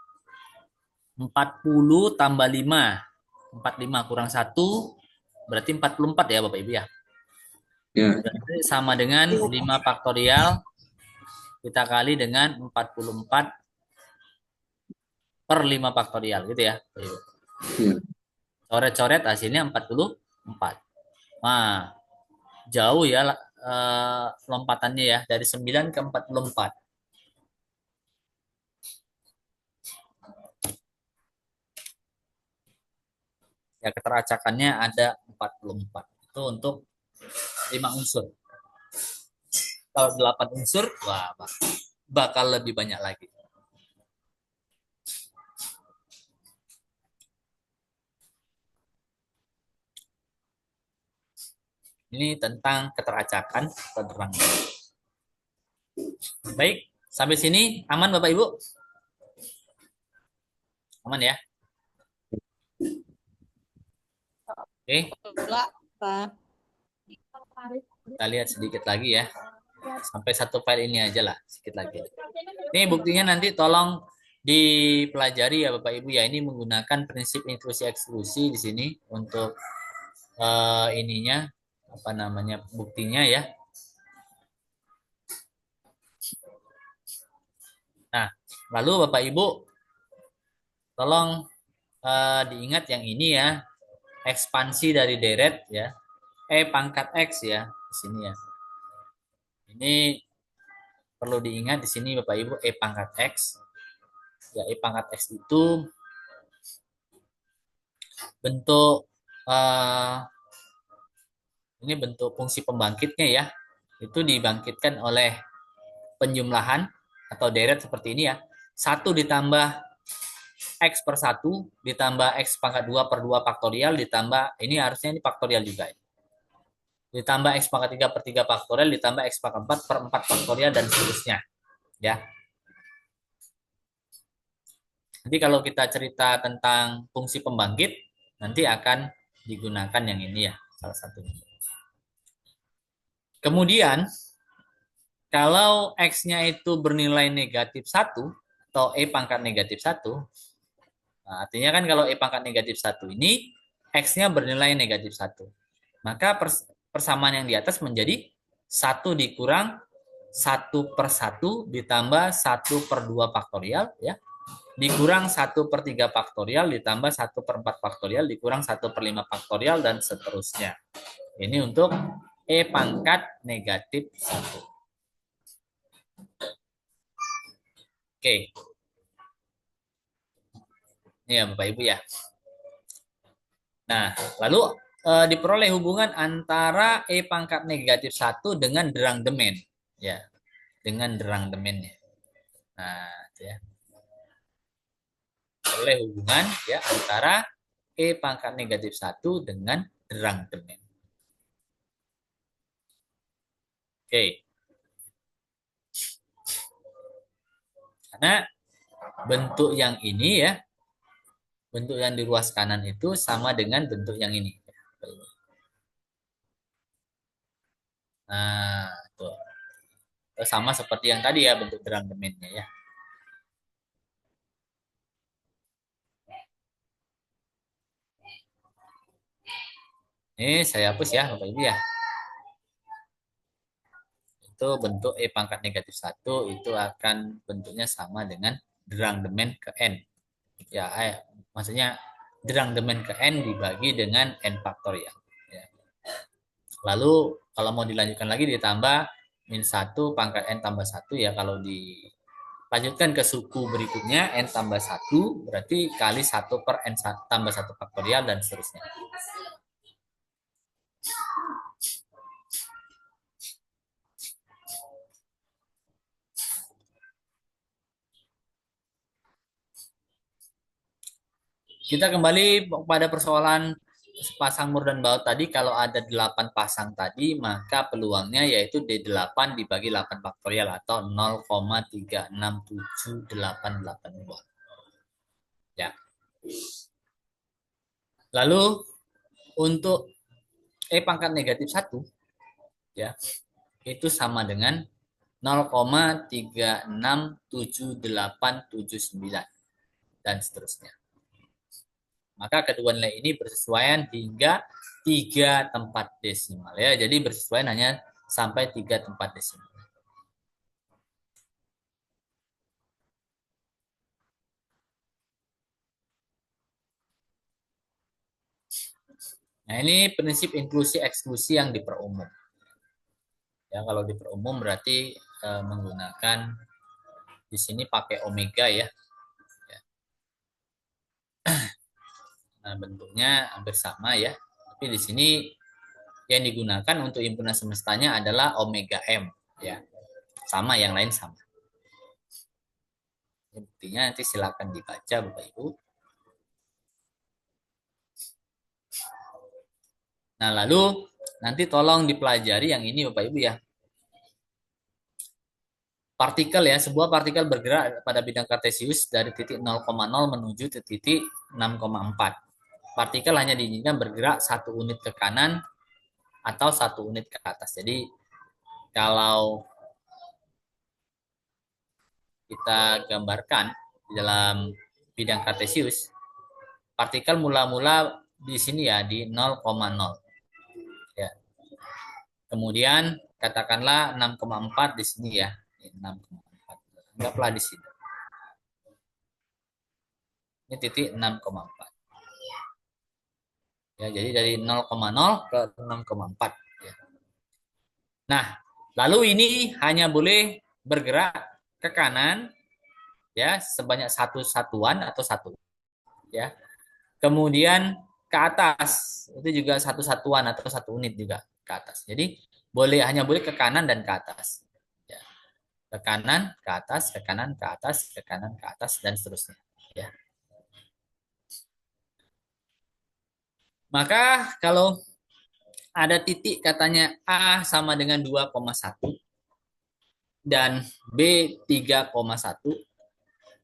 40 tambah 5. 45 kurang 1. Berarti 44 ya Bapak Ibu ya. Ya. Berarti sama dengan 5 faktorial. Kita kali dengan 44 per 5 faktorial. Gitu ya Bapak Ibu. Ya. Coret-coret hasilnya 44. Nah, jauh ya lompatannya ya. Dari 9 ke 44. Ya, keteracakannya ada 44. Itu untuk 5 unsur. Kalau 8 unsur, wah bakal lebih banyak lagi. Ini tentang keteracakan penerangan. Baik, sampai sini aman Bapak Ibu? Aman ya? Oke, kita lihat sedikit lagi ya. Sampai satu file ini aja lah, sedikit lagi. Ini buktinya nanti tolong dipelajari ya Bapak Ibu ya. Ini menggunakan prinsip inklusi eksklusi di sini untuk ininya apa namanya buktinya ya. Nah, lalu Bapak Ibu tolong diingat yang ini ya, ekspansi dari deret ya, pangkat X ya di sini ya. Ini perlu diingat di sini Bapak Ibu pangkat X. Ya, pangkat X itu bentuk ini bentuk fungsi pembangkitnya ya. Itu dibangkitkan oleh penjumlahan atau deret seperti ini ya. 1 ditambah X per 1 ditambah X pangkat 2 per 2 faktorial ditambah, ini harusnya ini faktorial juga ya. Ditambah X pangkat 3 per 3 faktorial ditambah X pangkat 4 per 4 faktorial dan seterusnya. Ya. Nanti kalau kita cerita tentang fungsi pembangkit, nanti akan digunakan yang ini ya, salah satunya. Kemudian, kalau X-nya itu bernilai negatif 1, atau pangkat negatif 1, nah, artinya kan kalau pangkat negatif 1 ini, X-nya bernilai negatif 1. Maka persamaan yang di atas menjadi 1 dikurang 1 per 1 ditambah 1 per 2 faktorial, ya, dikurang 1 per 3 faktorial ditambah 1 per 4 faktorial dikurang 1 per 5 faktorial dan seterusnya. Ini untuk pangkat negatif 1. Oke. Ini ya Bapak Ibu ya. Nah, lalu diperoleh hubungan antara pangkat negatif 1 dengan derang demen. Ya, dengan derang demennya. Nah, ya. Oleh hubungan ya antara pangkat negatif 1 dengan derang demen. Oke. Karena bentuk yang ini ya, bentuk yang di ruas kanan itu sama dengan bentuk yang ini. Nah, tuh. Sama seperti yang tadi ya, bentuk derang demennya ya. Ini saya hapus ya Bapak Ibu ya. Itu bentuk pangkat negatif 1 itu akan bentuknya sama dengan derang demen ke N. Ya, maksudnya derang demen ke N dibagi dengan N faktorial. Ya. Lalu kalau mau dilanjutkan lagi ditambah min 1 pangkat N tambah 1 ya. Kalau dilanjutkan ke suku berikutnya N tambah 1 berarti kali 1 per N tambah 1 faktorial dan seterusnya. Kita kembali pada persoalan pasang mur dan baut tadi. Kalau ada 8 pasang tadi, maka peluangnya yaitu D8 dibagi 8 faktorial atau 0,36782. Ya. Lalu untuk pangkat negatif 1 ya, itu sama dengan 0,367879 dan seterusnya. Maka kedua nilai ini bersesuaian hingga 3 tempat desimal ya. Jadi bersesuaian hanya sampai 3 tempat desimal. Nah, ini prinsip inklusi eksklusi yang diperumum. Ya, kalau diperumum berarti menggunakan di sini pakai omega ya. Nah, bentuknya hampir sama ya. Tapi di sini yang digunakan untuk himpunan semestanya adalah omega M. Ya, sama, yang lain sama. Buktinya nanti silakan dibaca Bapak Ibu. Nah, lalu nanti tolong dipelajari yang ini Bapak Ibu ya. Partikel ya, sebuah partikel bergerak pada bidang kartesius dari titik 0,0 menuju ke titik 6,4. Partikel hanya diizinkan bergerak 1 unit ke kanan atau 1 unit ke atas. Jadi kalau kita gambarkan di dalam bidang kartesius, partikel mula-mula di sini ya di 0,0 ya. Kemudian katakanlah 6,4 di sini ya. 6,4. Anggaplah di sini. Ini titik 6,4. Ya, jadi dari 0,0 ke 6,4 ya. Nah, lalu ini hanya boleh bergerak ke kanan ya sebanyak satu satuan atau satu ya. Kemudian ke atas itu juga satu satuan atau 1 unit juga ke atas. Jadi hanya boleh ke kanan dan ke atas. Ya. Ke kanan, ke atas, ke kanan, ke atas, ke kanan, ke atas dan seterusnya. Ya. Maka kalau ada titik katanya A sama dengan 2,1 dan B 3,1,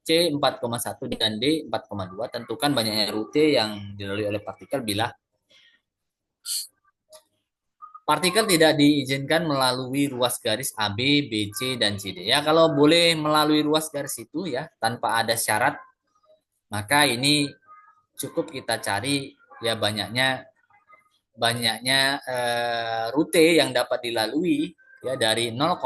C 4,1 dan D 4,2, tentukan banyaknya rute yang dilalui oleh partikel bila partikel tidak diizinkan melalui ruas garis AB, BC, dan CD. Ya, kalau boleh melalui ruas garis itu ya, tanpa ada syarat, maka ini cukup kita cari ya banyaknya rute yang dapat dilalui ya dari 0,0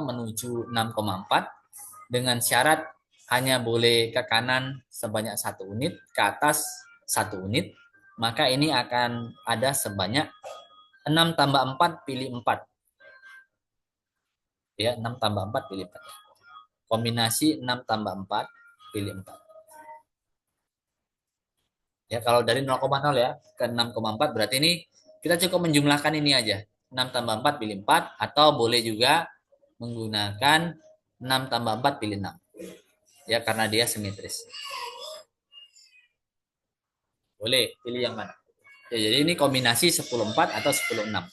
menuju 6,4 dengan syarat hanya boleh ke kanan sebanyak 1 unit, ke atas 1 unit, maka ini akan ada sebanyak 6 tambah 4 pilih 4. Ya, 6 tambah 4 pilih 4. Kombinasi 6 tambah 4 pilih 4. Ya, kalau dari 0,0 ya ke 6,4 berarti ini kita cukup menjumlahkan ini aja. 6 tambah 4 pilih 4 atau boleh juga menggunakan 6 tambah 4 pilih 6. Ya, karena dia simetris. Boleh pilih yang mana? Ya, jadi ini kombinasi 10,4 atau 10,6.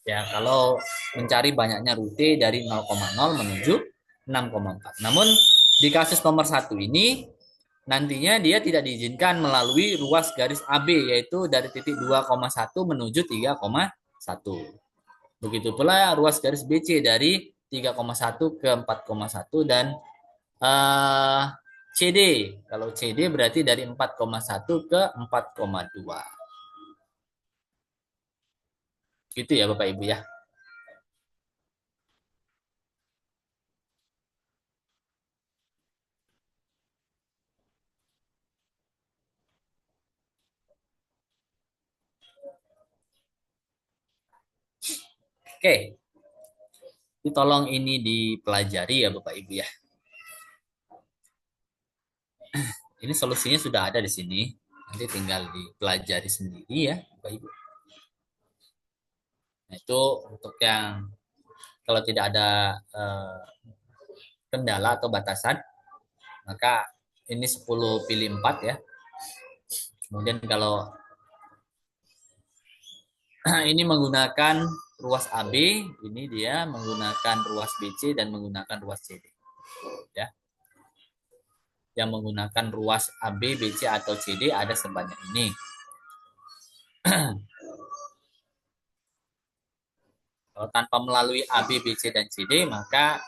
Ya, kalau mencari banyaknya rute dari 0,0 menuju 6,4. Namun di kasus nomor 1 ini nantinya dia tidak diizinkan melalui ruas garis AB yaitu dari titik 2,1 menuju 3,1. Begitu pula ruas garis BC dari 3,1 ke 4,1 dan CD. Kalau CD berarti dari 4,1 ke 4,2. Gitu ya Bapak Ibu ya. Oke. Tolong ini dipelajari ya Bapak Ibu ya. Ini solusinya sudah ada di sini. Nanti tinggal dipelajari sendiri ya Bapak Ibu. Nah, itu untuk yang kalau tidak ada kendala atau batasan, maka ini 10 pilih 4 ya. Kemudian kalau ini menggunakan ruas AB, ini dia menggunakan ruas BC dan menggunakan ruas CD. Ya. Yang menggunakan ruas AB, BC atau CD ada sebanyak ini. Kalau tanpa melalui AB, BC, dan CD, maka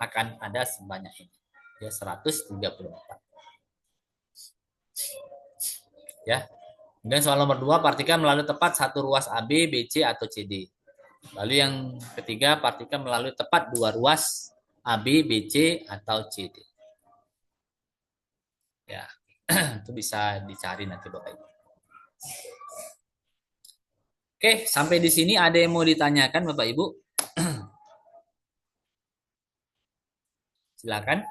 akan ada sebanyak ini. Ya, 134. Ya. Kemudian soal nomor 2, partikel melalui tepat satu ruas AB, BC, atau CD. Lalu yang ketiga, partikel melalui tepat 2 ruas AB, BC, atau CD. Ya, itu bisa dicari nanti Bapak Ibu. Oke, sampai di sini ada yang mau ditanyakan Bapak Ibu? Silakan.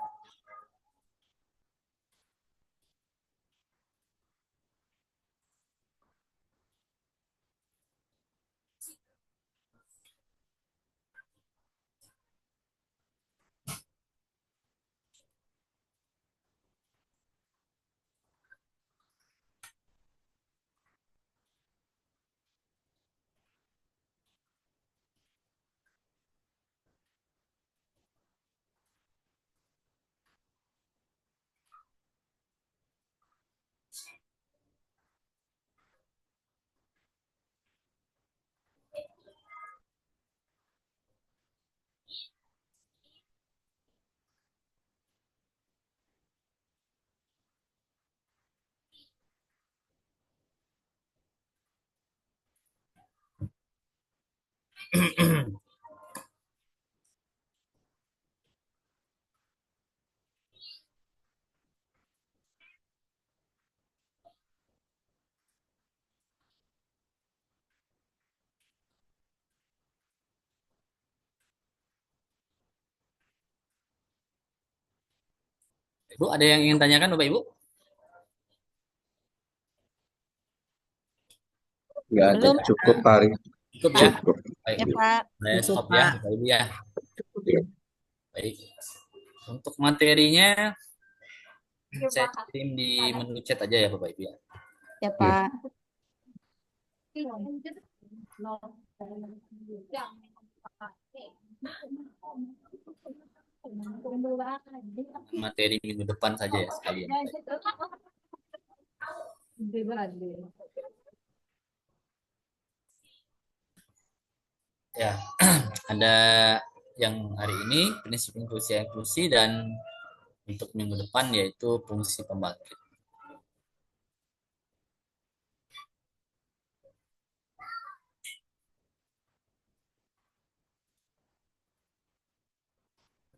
Ibu, ada yang ingin tanyakan Bapak Ibu? Nggak ada, Belum. cukup hari. Cukup ya? Cukup. Baik, Ya, Pak. saya Cukup, stop ya, Pak. Bapak Ibu ya. Cukup ya. Baik. Untuk materinya, saya kirim di menu chat aja ya Bapak Ibu ya. Ya, Pak. Materi minggu depan saja ya sekalian. Ya, ada yang hari ini prinsip inklusi dan untuk minggu depan yaitu fungsi pembangkit.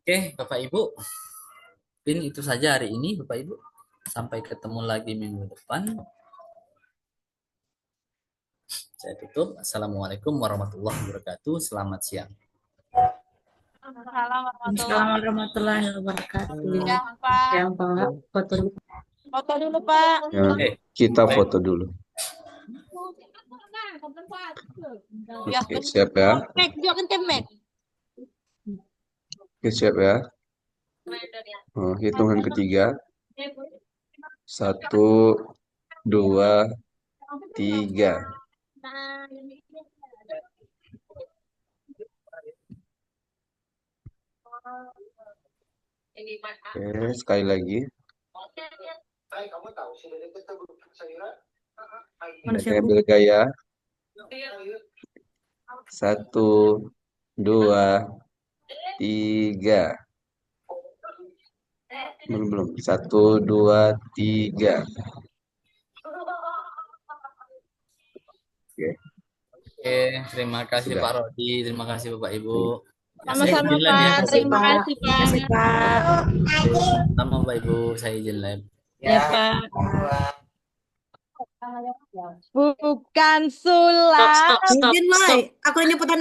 Oke, Bapak Ibu, mungkin itu saja hari ini Bapak Ibu. Sampai ketemu lagi minggu depan. Saya tutup. Assalamualaikum warahmatullahi wabarakatuh. Selamat siang. Assalamualaikum warahmatullahi wabarakatuh. Ya, Pak. Yang Pak, foto dulu. Foto dulu, Pak. Ya, Oke. kita foto dulu. Ya, Oke, siap ya. Mek, juga kan Mek. Oke, siap ya. Hitungan ketiga. 1, 2, 3. Oke, sekali lagi. Manusia Ambil gaya. 1, 2, 3. Belum. 1, 2, 3. Oke. Oke, terima kasih Sudah. Pak Rodi, terima kasih Bapak Ibu. Ya, saya Sama-sama, izin live ya, Pak. Bapak Terima Ibu. kasih, Pak. Terima kasih, Pak. Sama Bapak Ibu, saya izin live. Ya, Pak. Bukan sulap. Stop, stop, stop, Izin, stop. Mai. Aku ini putar